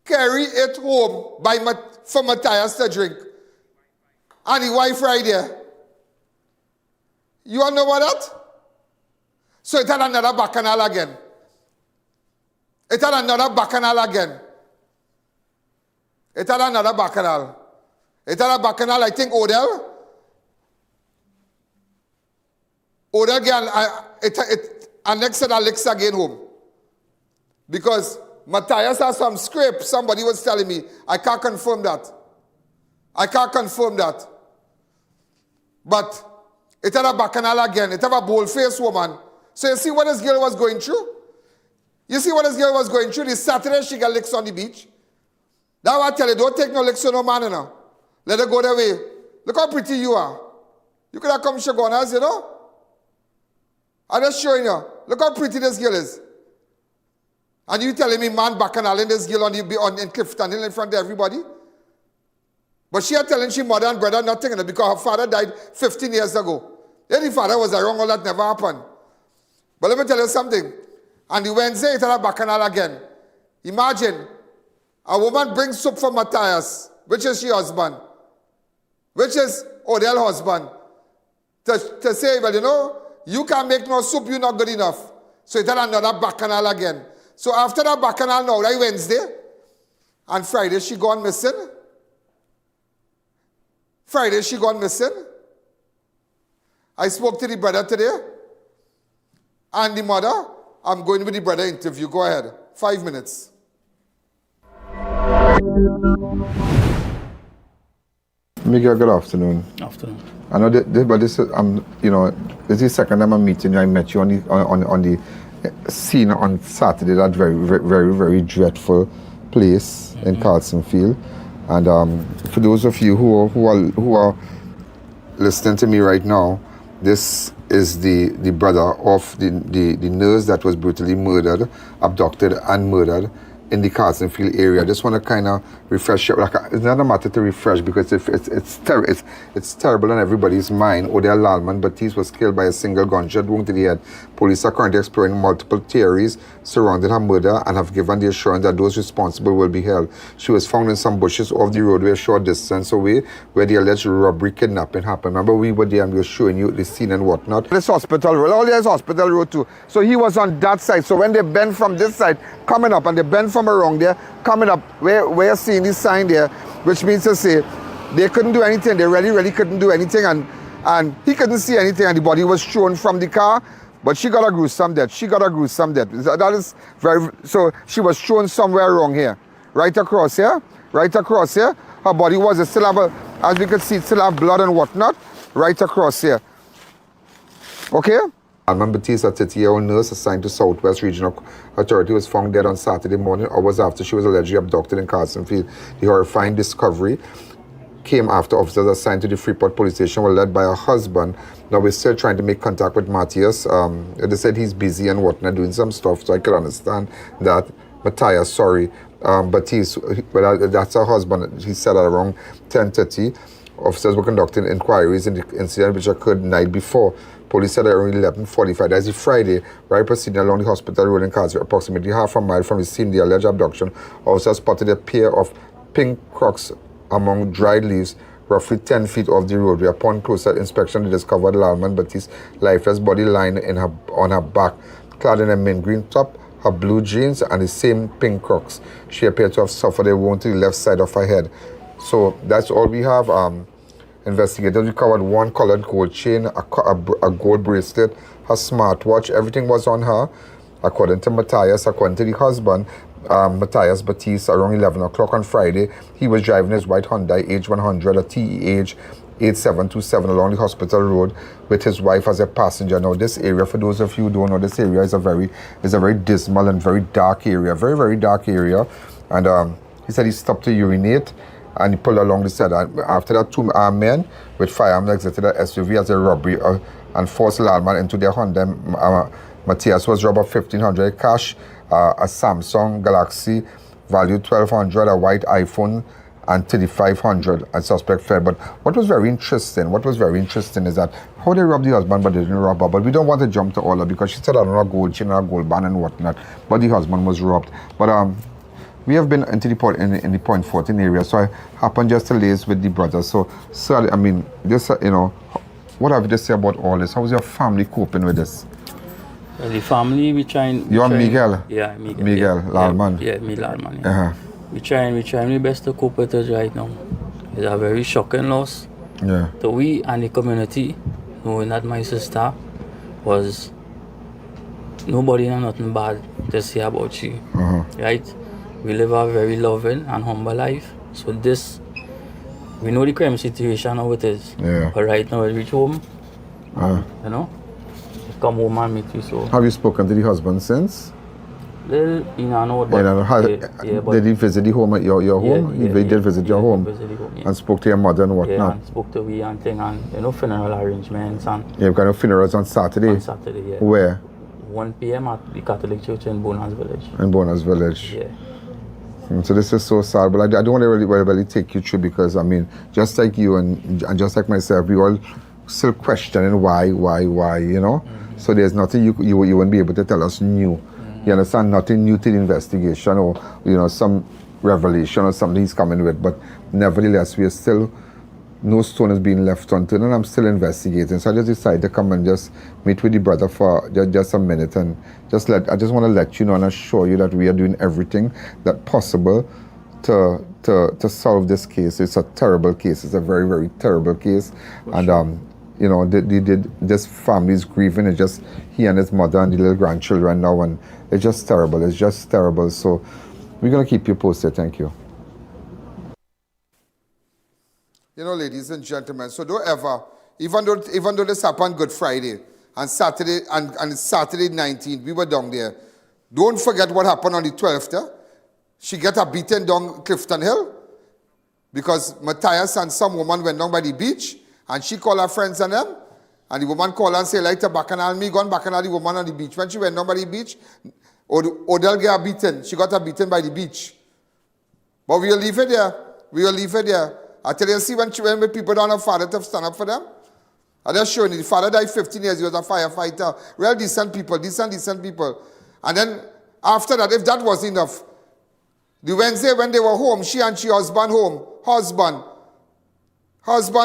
it home for Matthias to drink. And the wife right there. You all know about that? So it had another bacchanal again. It had another bacchanal again. It had another bacchanal. It had a bacchanal, I think, Odell again, it annexed Alex again home. Because Matthias has some scrape, somebody was telling me. I can't confirm that. But it had a bacchanal again. It had a bold-faced woman. So you see what this girl was going through? This Saturday she got licks on the beach. That's why I tell you, don't take no licks on no man, you know. Let her go that way. Look how pretty you are. You could have come Shagonas, you know. I'm just showing you. Look how pretty this girl is. And you telling me man bacchanal this girl in Clifton Hill in front of everybody? But she are telling she mother and brother nothing, you know, because her father died 15 years ago. Then the father was wrong, all that never happened. But let me tell you something. On the Wednesday, it had a bacchanal again. Imagine, a woman brings soup for Matthias, which is your husband, which is Odell's husband, to say, well, you know, you can't make no soup, you're not good enough. So it had another bacchanal again. So after that bacchanal now, right, Wednesday, and Friday she gone missing. I spoke to the brother today, and the mother. I'm going with the brother interview. Go ahead. 5 minutes. Miguel, good afternoon. Afternoon. I know but this is this is the second time I'm meeting you. I met you on the scene on Saturday, that very, very, very dreadful place in Carlson Field. And for those of you who are listening to me right now, this is the brother of the nurse that was brutally murdered, abducted and murdered in the Carlson Field area. I just want to kind of refresh it. It's not a matter to refresh because it's terrible in everybody's mind. Odell Lalman-Baptiste was killed by a single gunshot wound to the head. Police are currently exploring multiple theories surrounding her murder and have given the assurance that those responsible will be held. She was found in some bushes off the roadway a short distance away where the alleged robbery kidnapping happened. Remember, we were there and we were showing you the scene and whatnot. This hospital road, all there's hospital road too. So he was on that side. So when they bend from this side, coming up, and they bend from around there, coming up, where you're seeing this sign there, which means to say they couldn't do anything. They really couldn't do anything, and he couldn't see anything, and the body was thrown from the car. But she got a gruesome death. That is very, so she was thrown somewhere around here. Right across here. Her body was, it still have as we could see, it still have blood and whatnot. Right across here. Okay? Lalman-Baptiste, a 30-year-old nurse assigned to Southwest Regional Authority, was found dead on Saturday morning, hours after she was allegedly abducted in Carlson Field. The horrifying discovery came after officers assigned to the Freeport police station were led by her husband. Now we're still trying to make contact with Matthias. They said he's busy and whatnot, doing some stuff, so I could understand that. Matthias, Baptiste, well, that's her husband. He said at around 10:30. Officers were conducting inquiries in the incident which occurred the night before. Police said at around 11:45, that's a Friday, right proceeding along the hospital road in Kassie, approximately half a mile from the scene of the alleged abduction. Officers spotted a pair of pink crocs among dried leaves, roughly 10 feet off the roadway. Upon closer inspection, they discovered Lalman-Baptiste's lifeless body lying on her back, clad in a mint green top, her blue jeans, and the same pink crocs. She appeared to have suffered a wound to the left side of her head. So that's all we have. Investigators recovered one colored gold chain, a gold bracelet, her smartwatch. Everything was on her. According to Matthias, according to the husband, Matthias Baptiste, around 11 o'clock on Friday, he was driving his white Hyundai H100, a TEH 8727 along the hospital road with his wife as a passenger. Now this area, for those of you who don't know, this area is a very dismal and very dark area, very dark area. And he said he stopped to urinate and he pulled along the side. After that, two men with firearms exited the SUV as a robbery and forced Lalman into their Honda. Matthias was robbed of 1,500 cash, a Samsung Galaxy valued 1,200, a white iPhone, and 3,500. A suspect fled. But what was very interesting is that how they robbed the husband but they didn't rob her. But we don't want to jump to all that because she said I don't know a gold chain or a gold band and whatnot. But the husband was robbed. But we have been into the port in the Point Fortin area, so I happened just to liaise with the brothers. So I mean, this what have you to say about all this? How's your family coping with this? Well, the family, we trying. You're Miguel? Yeah, Miguel. Miguel Lalman. Yeah, me Lalman. Yeah. We trying our best to cope with it right now. It's a very shocking loss. Yeah. So we and the community, knowing that my sister was nobody and nothing bad to say about she. Right? We live a very loving and humble life. So this, we know the crime situation how it is. Yeah. But right now we reach home, you know, come home and meet you. So. Have you spoken to the husband since? Well, you know, but did he visit the home at your home? Yeah, he did visit your home, visit the home, and spoke to your mother and whatnot. Yeah, and spoke to we and thing and funeral arrangements and. Yeah, you've got no funerals on Saturday. On Saturday, yeah. Where? 1 p.m. at the Catholic Church in Bonner's Village. In Bonner's Village. Yeah. So this is so sad, but I don't want to really take you through because I mean, just like you and just like myself, we all still questioning why, you know. So there's nothing you wouldn't be able to tell us new. You understand? Nothing new to the investigation or, you know, some revelation or something he's coming with. But nevertheless, we are still, no stone is being left unturned and I'm still investigating. So I just decided to come and just meet with the brother for just a minute and I just want to let you know and assure you that we are doing everything that possible to solve this case. It's a terrible case. It's a very, very terrible case. And, you know, this family's grieving. It's just he and his mother and the little grandchildren now, and it's just terrible. It's just terrible. So we're gonna keep you posted. Thank you. You know, ladies and gentlemen. So don't ever, even though this happened Good Friday and Saturday and Saturday 19th, we were down there. Don't forget what happened on the 12th. She got a beaten down Clifton Hill because Matthias and some woman went down by the beach. And she called her friends and them. And the woman called and said, like to bacchanal me, gone bacchanal the woman on the beach. When she went down by the beach, Odell got beaten. She got her beaten by the beach. But we'll leave it there. We'll leave it there. I tell you, see when people don't have father to stand up for them? I just showing you. The father died 15 years. He was a firefighter. Real decent people. Decent people. And then after that, if that wasn't enough, the Wednesday when they were home, she and her husband home. Husband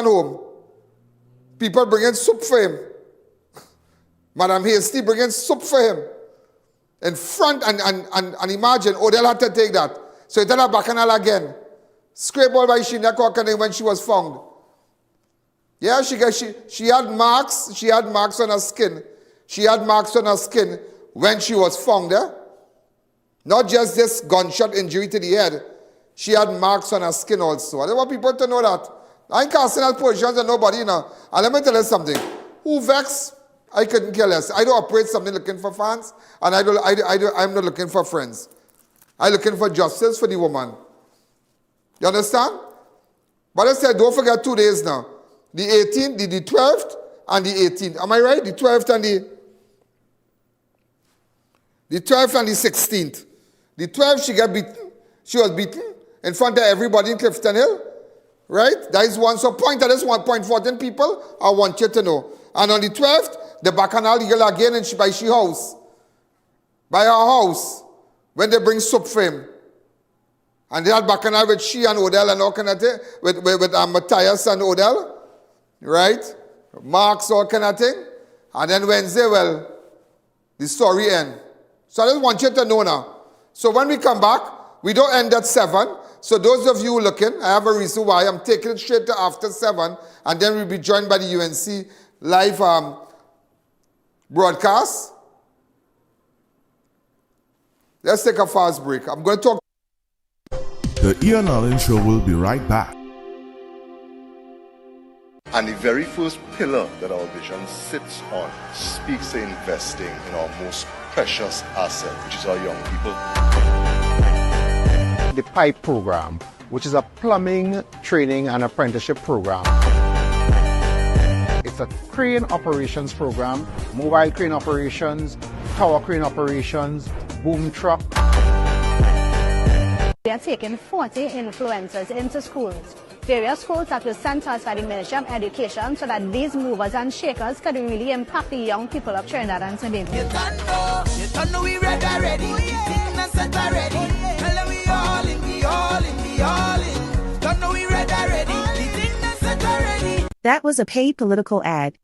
home. People bringing soup for him. Madam Hasty bringing soup for him. In front, and imagine, Odell had to take that. So he did a bacchanal again. Scrape all by Sheena Cockney when she was found. Yeah, she had marks. She had marks on her skin. She had marks on her skin when she was found. Not just this gunshot injury to the head. She had marks on her skin also. I don't want people to know that. I ain't casting out positions on nobody, you know. And let me tell you something. Who vex? I couldn't care less. I don't operate something looking for fans, and I'm not looking for friends. I'm looking for justice for the woman. You understand? But I said, don't forget 2 days now. The 18th, the 12th, and the 18th. Am I right? The 12th and the 12th and the 16th. The 12th, she got beaten. She was beaten in front of everybody in Clifton Hill. Right? That is one. So point at this 1 Fortin people, I want you to know. And on the 12th, the bacchanal girl again by she house. By her house. When they bring soup for him. And they had bacchanal with she and Odell and all kind of thing. With Matthias and Odell. Right? Marks, all kind of thing. And then Wednesday, well, the story ends. So I just want you to know now. So when we come back, we don't end at 7. So those of you looking, I have a reason why I'm taking it straight to after 7, and then we'll be joined by the UNC live broadcast. Let's take a fast break. I'm going to talk. The I.A.N. Show will be right back. And the very first pillar that our vision sits on speaks to investing in our most precious asset, which is our young people. The PIPE program, which is a plumbing training and apprenticeship program. It's a crane operations program, mobile crane operations, tower crane operations, boom truck. We are taking 40 influencers into schools, various schools that will send us by the Ministry of Education so that these movers and shakers can really impact the young people of Trinidad and Tobago. You don't know we ready already. Not set already. Tell them we all in, we all in, we all in. Don't know we ready already. Not set already. That was a paid political ad.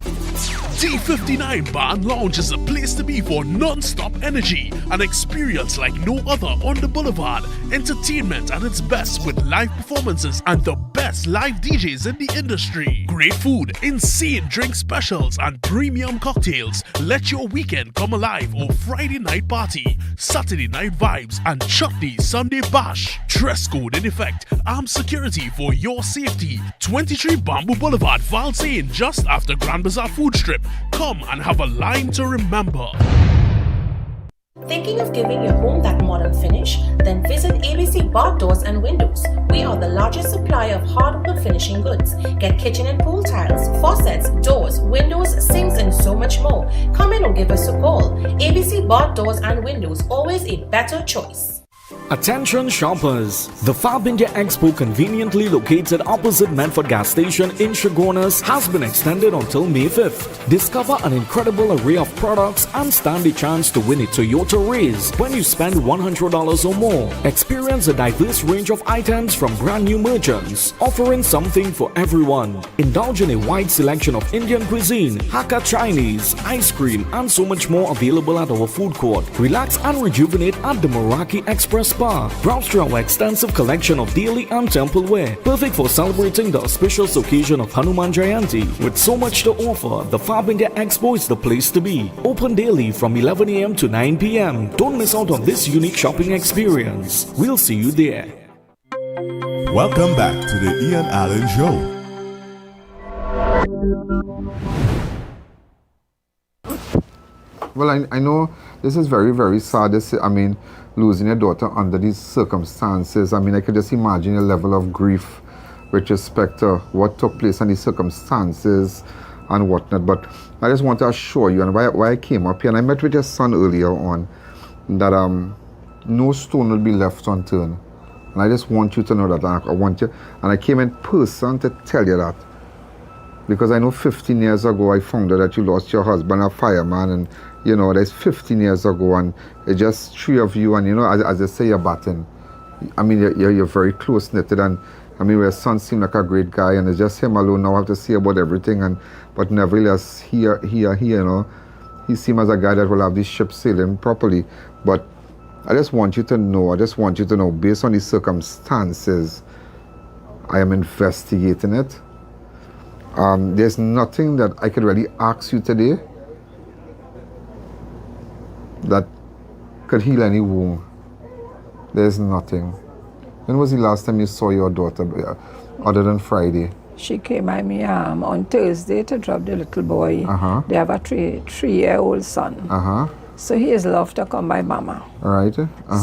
D59 Bar and Lounge is a place to be for non-stop energy, an experience like no other on the boulevard. Entertainment at its best with live performances and the best live DJs in the industry. Great food, insane drink specials and premium cocktails. Let your weekend come alive or Friday night party, Saturday night vibes and chutney Sunday bash. Dress code in effect, armed security for your safety. 23 Bamboo Boulevard, Valsayn, just after Grand Bazaar Food Strip. Come and have a line to remember. Thinking of giving your home that modern finish? Then visit ABC Bar Doors and Windows. We are the largest supplier of hardwood finishing goods. Get kitchen and pool tiles, faucets, doors, windows, sinks, and so much more. Come in or give us a call. ABC Bar Doors and Windows, always a better choice. Attention shoppers! The Fab India Expo, conveniently located opposite Medford gas station in Chaguanas, has been extended until May 5th. Discover an incredible array of products and stand a chance to win a Toyota Raise when you spend $100 or more. Experience a diverse range of items from brand new merchants, offering something for everyone. Indulge in a wide selection of Indian cuisine, Hakka Chinese, ice cream, and so much more available at our food court. Relax and rejuvenate at the Meraki Express Spa. Browse through our extensive collection of daily and temple wear, perfect for celebrating the auspicious occasion of Hanuman Jayanti. With so much to offer, the Fab India Expo is the place to be. Open daily from 11 a.m. to 9 p.m. Don't miss out on this unique shopping experience. We'll see you there. Welcome back to the Ian Allen Show. Well, I know this is very, very sad. Losing your daughter under these circumstances. I could just imagine a level of grief with respect to what took place and the circumstances and whatnot. But I just want to assure you, and why I came up here, and I met with your son earlier on, that no stone will be left unturned. And I just want you to know that. I want you, and I came in person to tell you that. Because I know 15 years ago I found out that you lost your husband, a fireman, and that's 15 years ago, and it's just three of you, and as I say, you're batting. You're very close-knitted, and your son seemed like a great guy, and it's just him alone now I have to say about everything, but nevertheless, he seems as a guy that will have this ship sailing properly. But I just want you to know, based on the circumstances, I am investigating it. There's nothing that I could really ask you today that could heal any wound. There's nothing. When was the last time you saw your daughter, other than Friday? She came by me on Thursday to drop the little boy. They have a three-year-old son. So he is love to come by mama. Right.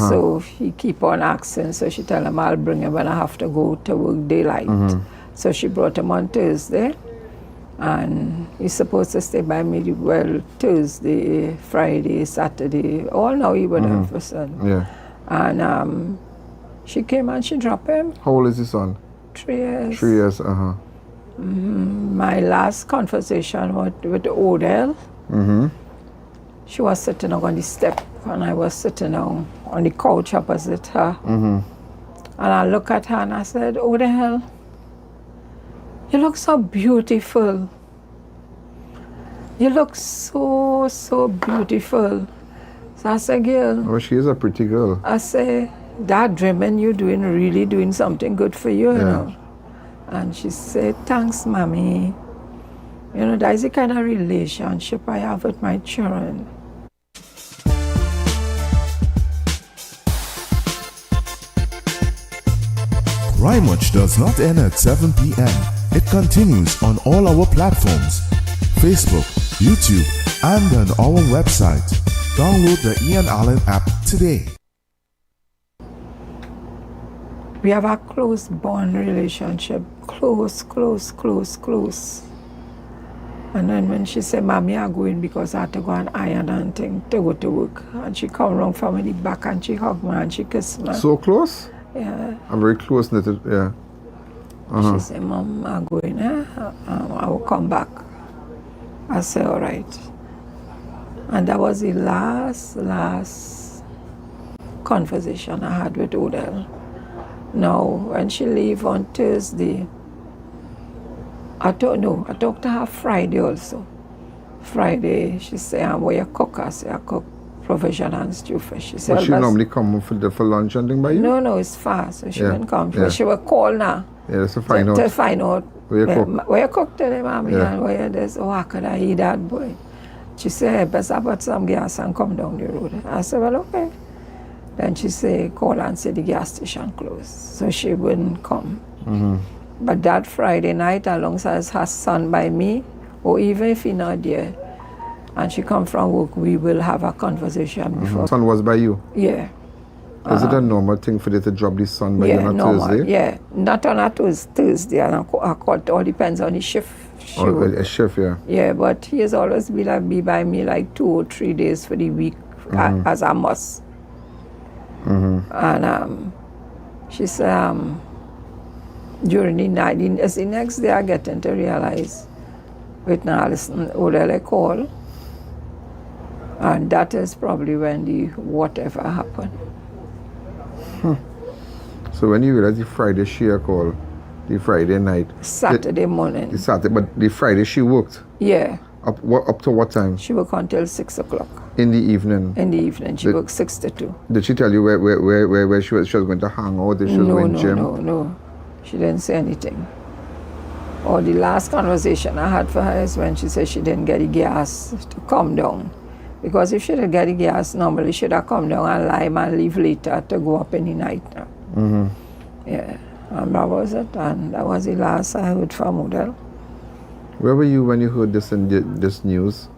So he keep on asking, so she tell him I'll bring him when I have to go to work daylight. So she brought him on Thursday, and he's supposed to stay by me, Thursday, Friday, Saturday, all now he would have a son. Yeah. And she came and she dropped him. How old is his son? 3 years. 3 years, My last conversation with Odell, she was sitting on the step, and I was sitting on the couch opposite her. And I looked at her and I said, Odell, you look so beautiful. You look so, so beautiful. So I said, girl. Oh, she is a pretty girl. I say, that dreaming you really doing something good for you, you know. And she said, thanks, mommy. That is the kind of relationship I have with my children. Crime Watch does not end at 7 p.m. It continues on all our platforms, Facebook, YouTube, and on our website. Download the I.A.N. Allen app today. We have a close bond relationship, close. And then when she said, Mommy, I'm going because I have to go and iron and thing to go to work. And she come around from the back and she hugged me and she kissed me. So close? Yeah. I'm very close knitted, yeah. She said, Mom, I'm going, I will come back. I said, all right. And that was the last conversation I had with Odell. Now, when she leave on Thursday, I talked to her Friday also. Friday, she said, where you cook? I said, I cook provision and stew fish. She said, but she normally come for lunch and thing by you? No, it's far, so she wouldn't come. Yeah. She will call now. Yeah, that's to find out. To find out where you cook. Where you cook today, Mommy, and where there's, how could I eat that boy? She said, hey, best I put some gas and come down the road. I said, well, okay. Then she said, call and say the gas station closed. So she wouldn't come. But that Friday night, alongside her son by me, or even if he's not there, and she come from work, we will have a conversation before. Son was by you? Yeah. Is it a normal thing for you to drop the son by you on a Thursday? Yeah, not on a Thursday. And I call it all depends on the shift. A shift, yeah. Yeah, but he has always be by me like 2 or 3 days for the week as I must. And she said, during the night, as the next day I get to realize, wait now, listen, Odell call, and that is probably when the whatever happened. So when you realize the Friday she call, the Friday night? Saturday morning. The Saturday, but the Friday she worked? Yeah. Up to what time? She worked until 6 o'clock. In the evening? In the evening. She worked 6 to 2. Did she tell you where she was going to hang out? If she was going to gym? No. She didn't say anything. Or the last conversation I had for her is when she said she didn't get the gas to come down. Because if she didn't get the gas, normally she should have come down and lie and leave later to go up in the night. Yeah, and that was it. And that was the last I heard from Odell. Where were you when you heard this news?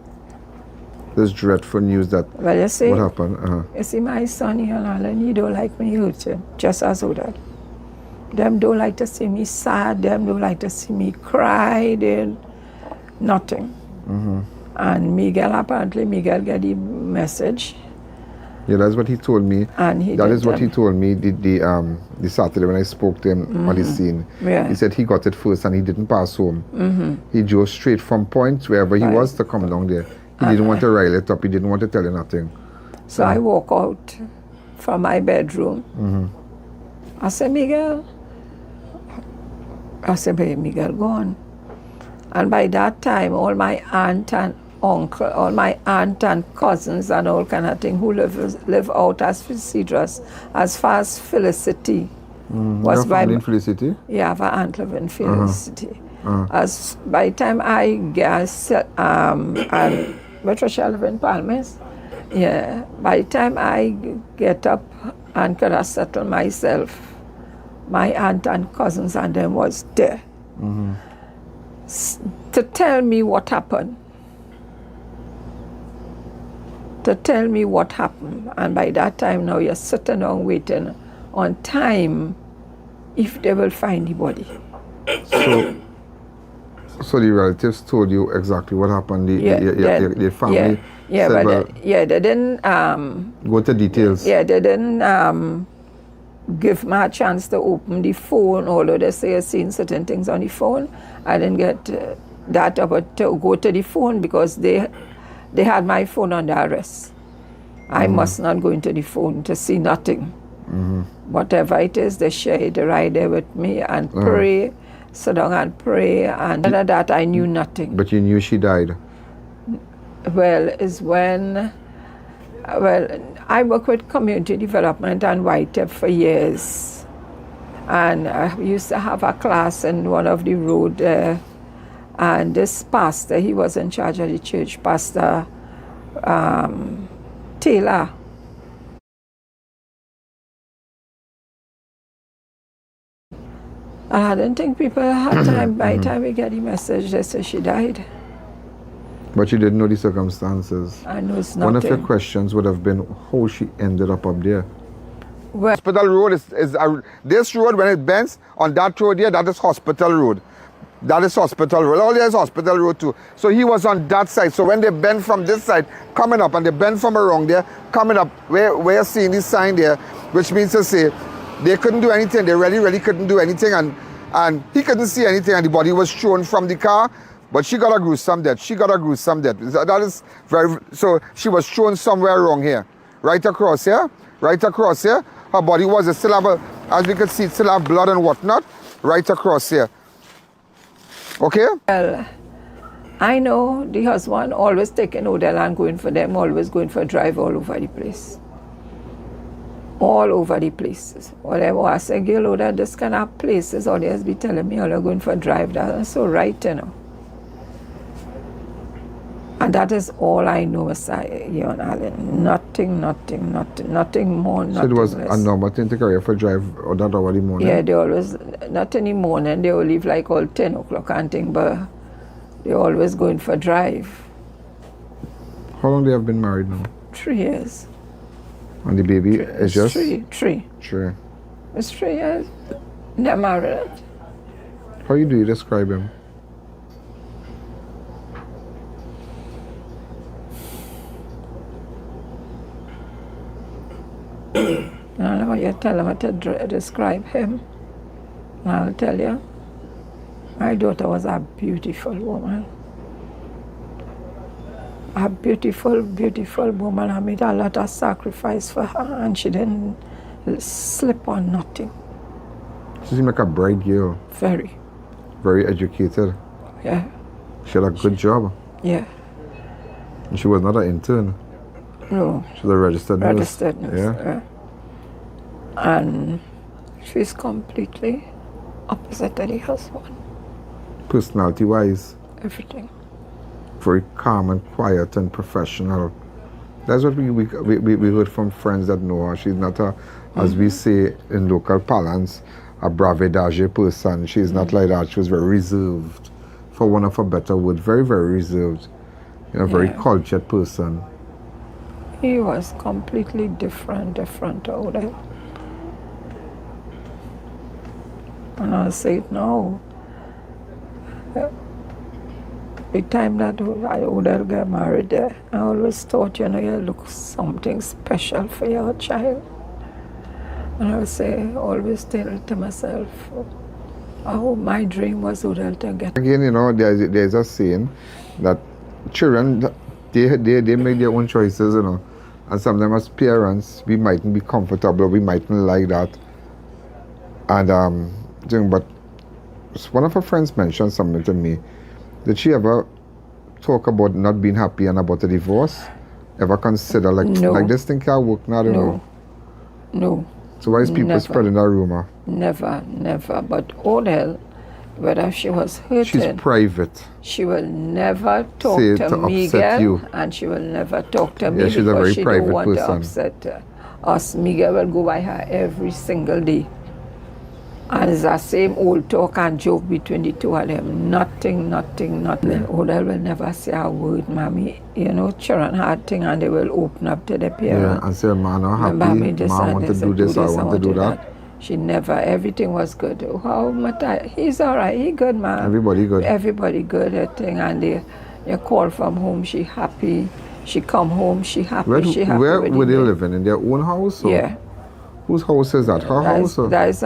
This dreadful news that well, you see, what happened? You see, my son here and Alleyne, he don't like me hurting, just as Odell. Them don't like to see me sad, them don't like to see me cry, nothing. And Miguel get the message. Yeah, that's what he told me. And that is what he told me the Saturday when I spoke to him on the scene. Yeah. He said he got it first and he didn't pass home. He drove straight from Point, wherever he was, to come down there. He didn't want to rile it up. He didn't want to tell you nothing. So I walk out from my bedroom. I said, Miguel. I said, babe, Miguel, go on. And by that time, all my aunt and uncle, all my aunt and cousins and all kind of thing who live out as Cedras, as far as Felicity. Was by in Felicity? Yeah, I have an aunt live in Felicity. As by the time I get where I live in Palmas, yeah, by the time I get up and could have settled myself, my aunt and cousins and them was there to tell me what happened. To tell me what happened. And by that time now you're sitting down waiting on time if they will find the body. So the relatives told you exactly what happened. The family. They didn't go to details. Yeah, they didn't give me a chance to open the phone, although they say I've seen certain things on the phone. I didn't get that about to go to the phone because they had my phone under arrest. I must not go into the phone to see nothing. Whatever it is, they share it right there with me and pray, sit down and pray, and after that I knew nothing. But you knew she died? Well, is when, I work with community development and YTEP for years. And I used to have a class in one of the road there. And this pastor, he was in charge of the church, Pastor Taylor. I didn't think people had time. By the time we get the message, they say she died. But you didn't know the circumstances. I know it's One of your nothing. questions would have been how she ended up there. Well, Hospital Road is this road, when it bends on that road here, that is Hospital Road. That is Hospital Road. Oh, there's Hospital Road too. So he was on that side. So when they bend from this side, coming up, and they bend from around there, coming up, where you're seeing this sign there, which means to say they couldn't do anything. They really couldn't do anything, and he couldn't see anything, and the body was thrown from the car. But she got a gruesome death. She got a gruesome death. That is very. So she was thrown somewhere wrong here, right across here, right across here. Her body was still have, as we could see, still have blood and whatnot, right across here. Okay? Well, I know the husband always taking Odell and going for them, always going for a drive all over the place. All over the places. Whatever I say, girl, Odell, this kind of places, always be telling me, all are going for a drive. That's so right, you know. And that is all I know, I.A.N. Alleyne. Nothing more, nothing So it was less. a normal thing to carry for drive or that hour in the morning? Yeah, they always, not in the morning, they will leave like all 10 o'clock and thing, but they're always going for drive. How long they have been married now? 3 years. And the baby is just? Three. Three. It's 3 years. They're married. How do you describe him? I know you tell him to describe him. I'll tell you. My daughter was a beautiful woman. A beautiful, beautiful woman. I made a lot of sacrifice for her, and she didn't slip on nothing. She seemed like a bright girl. Very. Very educated. Yeah. She had a good job. Yeah. And she was not an intern. No. She was a registered nurse. Registered nurse. Yeah. And she's completely opposite of the husband. Personality-wise. Everything. Very calm and quiet and professional. That's what we heard from friends that know her. She's not a, as we say in local parlance, a bravedage person. She's not like that. She was very reserved, for one of a better word. Very, very reserved. You know, very cultured person. He was completely different out there. And I said, no. The time that Odell got married there, I always thought, you know, you look something special for your child. And I would say, always tell it to myself, oh, my dream was Odell to get. Again, you know, there's a saying that children, they make their own choices, you know. And sometimes as parents, we mightn't be comfortable, we mightn't like that. And, but one of her friends mentioned something to me. Did she ever talk about not being happy and about a divorce? Ever consider like this thing can't work now? No. So why is people spreading that rumor? Never. But Odell, whether she was hurting, she's private. She will never talk Say to Miguel, you. And she will never talk to me she's a because very she private don't want person. to upset us. Miguel will go by her every single day. And it's the same old talk and joke between the two of them. Nothing. Odell will never say a word, mommy. You know, children hard thing and they will open up to the parents. Yeah, and say, man, I'm happy, man, I want to do this, I want to do that. She never, everything was good. How much? He's all right, he good, man. Everybody good. Everybody good, I think. And they call from home, she happy. She come home, she happy. Where were they living? In their own house? Or? Yeah. Whose house is that? Her house? Or? That's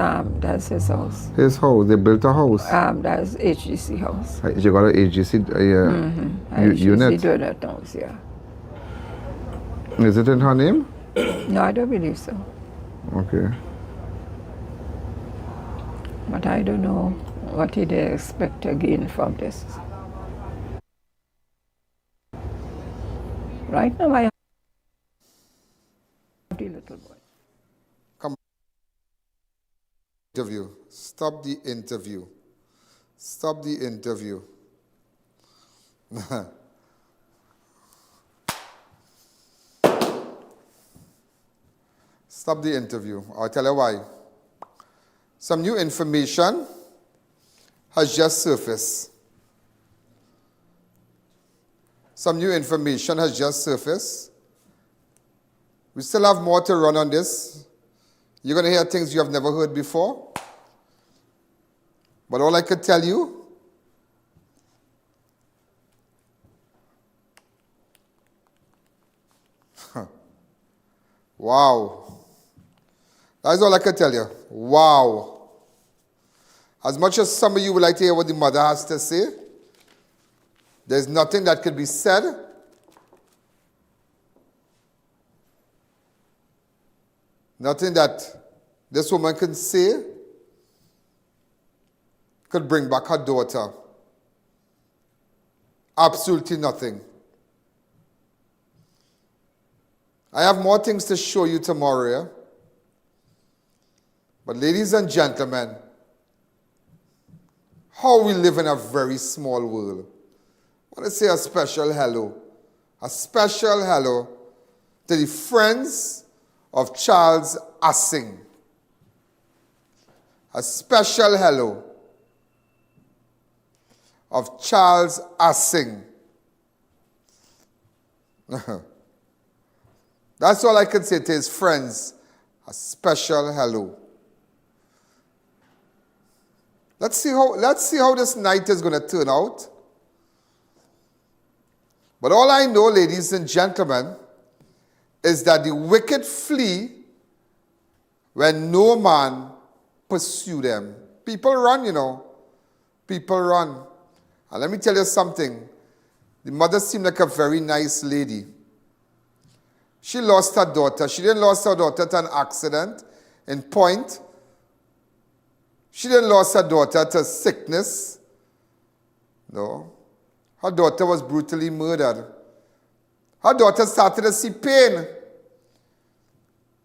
his house. His house? They built a house? That's HGC house. You got an HGC unit? HGC house, yeah. Is it in her name? No, I don't believe so. Okay. But I don't know what did they expect to gain from this. Right now I have the little boy. Interview. Stop the interview. Stop the interview. Stop the interview. I'll tell you why. Some new information has just surfaced. Some new information has just surfaced. We still have more to run on this. You're going to hear things you have never heard before. But all I could tell you, wow. That's all I can tell you. Wow. As much as some of you would like to hear what the mother has to say, there's nothing that could be said nothing that this woman can say could bring back her daughter. Absolutely nothing. I have more things to show you tomorrow. Yeah? But ladies and gentlemen, how we live in a very small world. I want to say a special hello to the friends of Charles Assing. A special hello of Charles Assing. That's all I can say to his friends. A special hello. Let's see how this night is going to turn out. But all I know, ladies and gentlemen, is that the wicked flee when no man pursue them. People run, you know. People run. And let me tell you something. The mother seemed like a very nice lady. She lost her daughter. She didn't lose her daughter to an accident in Point. She didn't lose her daughter to sickness. No. Her daughter was brutally murdered. Her daughter started to see pain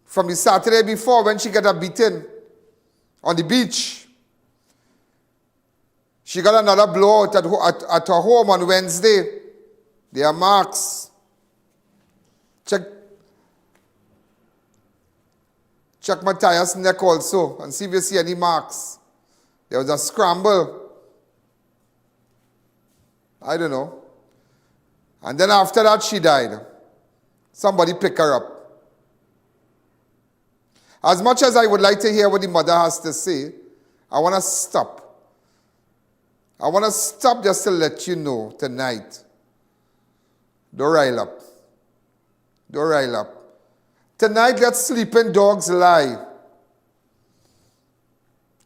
from the Saturday before when she got a beating on the beach. She got another blowout at her home on Wednesday. There are marks. Check Matthias' neck also and see if you see any marks. There was a scramble. I don't know. And then after that, she died. Somebody pick her up. As much as I would like to hear what the mother has to say, I want to stop. I want to stop just to let you know tonight. Don't rile up. Don't rile up. Tonight, let sleeping dogs lie.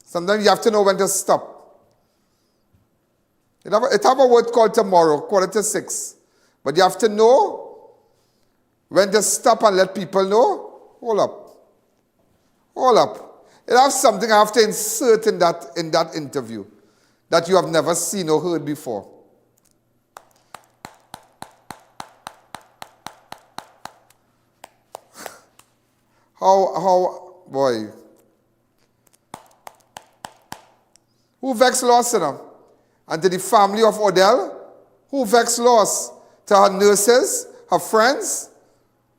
Sometimes you have to know when to stop. It have a word called tomorrow, 5:45. But you have to know when to stop and let people know. Hold up. Hold up. It has something I have to insert in that interview that you have never seen or heard before. Boy. Who vex loss, you know? And to the family of Odell, who vex loss? To her nurses, her friends,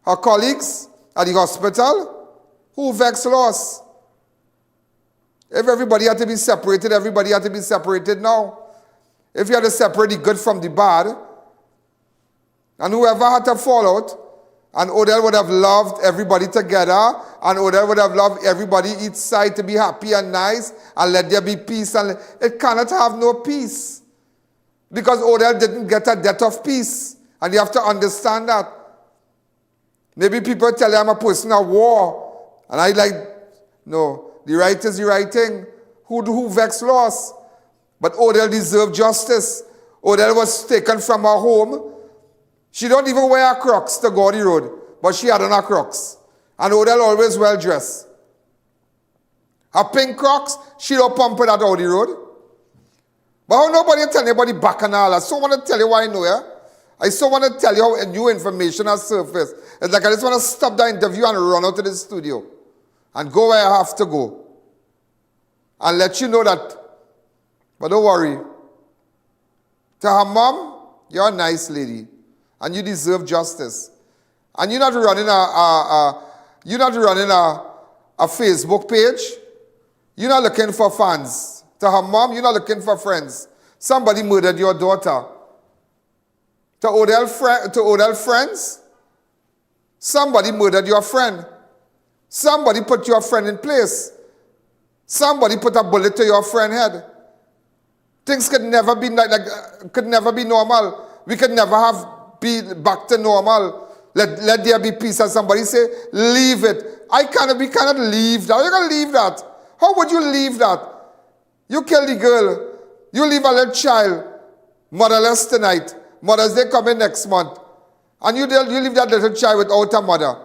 her colleagues at the hospital, who vex loss? If everybody had to be separated, everybody had to be separated now. If you had to separate the good from the bad, and whoever had to fall out, and Odell would have loved everybody together, and Odell would have loved everybody each side to be happy and nice, and let there be peace. And it cannot have no peace. Because Odell didn't get a debt of peace. And you have to understand that. Maybe people tell you I'm a person of war. And I no, the right is the right thing. Who vex loss? But Odell deserved justice. Odell was taken from her home. She don't even wear her Crocs to go on the road, but she had on her Crocs. And Odell always well dressed. Her pink Crocs, she don't pump it out on the road. But how nobody tell anybody back and all that? I so want to tell you why I know, yeah? I so want to tell you how new information has surfaced. It's like I just want to stop the interview and run out to the studio and go where I have to go and let you know that. But don't worry. To her mom, you're a nice lady. And you deserve justice. And you're not running a Facebook page. You're not looking for fans To her mom, you're not looking for friends. Somebody murdered your daughter. To Odell friends, somebody murdered your friend. Somebody put your friend in place. Somebody put a bullet to your friend's head. Things could never be could never be normal. We could never be back to normal. Let there be peace. And somebody say, leave it. We cannot leave that. You're going to leave that. How would you leave that? You kill the girl. You leave a little child motherless tonight. Mother's Day coming next month. And you leave that little child without a mother.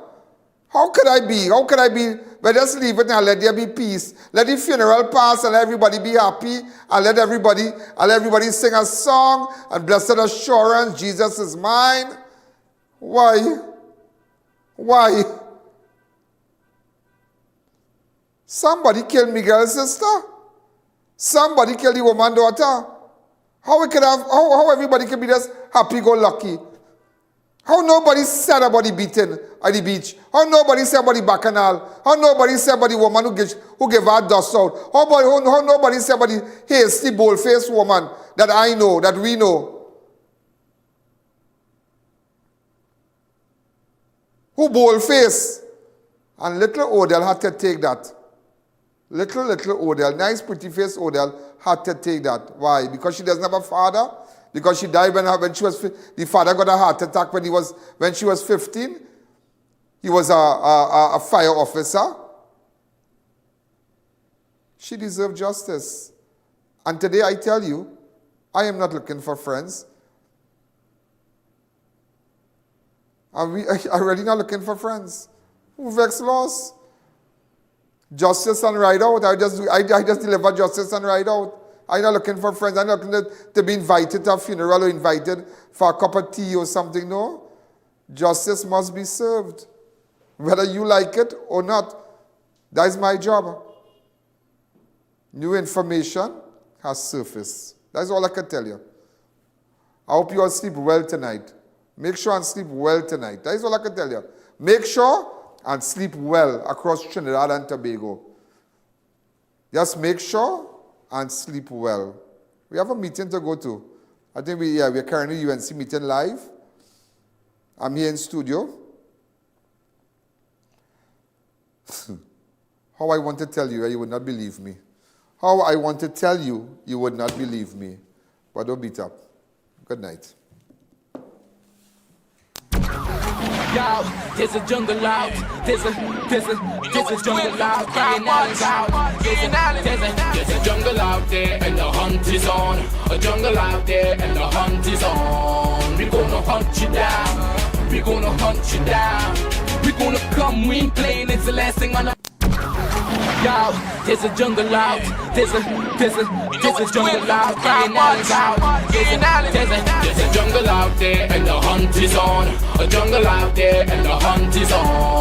How could I be? How could I be? Well, just leave it and let there be peace. Let the funeral pass and everybody be happy. And let everybody sing a song. And blessed assurance, Jesus is mine. Why? Why? Somebody killed Miguel's sister. Somebody killed the woman's daughter. How everybody can be just happy-go-lucky? How nobody said about the beating at the beach? How nobody said about the bacchanal? How nobody said about the woman who gave her dust out? How nobody said about the hasty, bold-faced woman that I know, that we know? Who bold-faced? And little Odell had to take that. Little Odell, nice pretty-faced Odell, had to take that. Why? Because she doesn't have a father? Because she died when she was, the father got a heart attack when she was 15. He was a fire officer. She deserved justice. And today I tell you, I am not looking for friends. I'm really not looking for friends. Who vex loss? Justice and ride out. I just deliver justice and ride out. I'm not looking for friends. I'm not looking to be invited to a funeral or invited for a cup of tea or something. No. Justice must be served. Whether you like it or not. That is my job. New information has surfaced. That's all I can tell you. I hope you all sleep well tonight. Make sure and sleep well tonight. That is all I can tell you. Make sure and sleep well across Trinidad and Tobago. Just make sure and sleep well. We have a meeting to go to. I think we're currently UNC meeting live. I'm here in studio. How I want to tell you, you would not believe me. How I want to tell you, you would not believe me. But don't beat up. Good night. Yo, there's a jungle out. There's a jungle out. There's a jungle out there and the hunt is on. A jungle out there and the hunt is on. We're gonna hunt you down. We're gonna hunt you down. We're gonna come, we ain't playing, it's the last thing on the. Yo, there's a jungle out. There's a jungle out. There's a jungle out there and the hunt is on. A jungle out there and the hunt is on.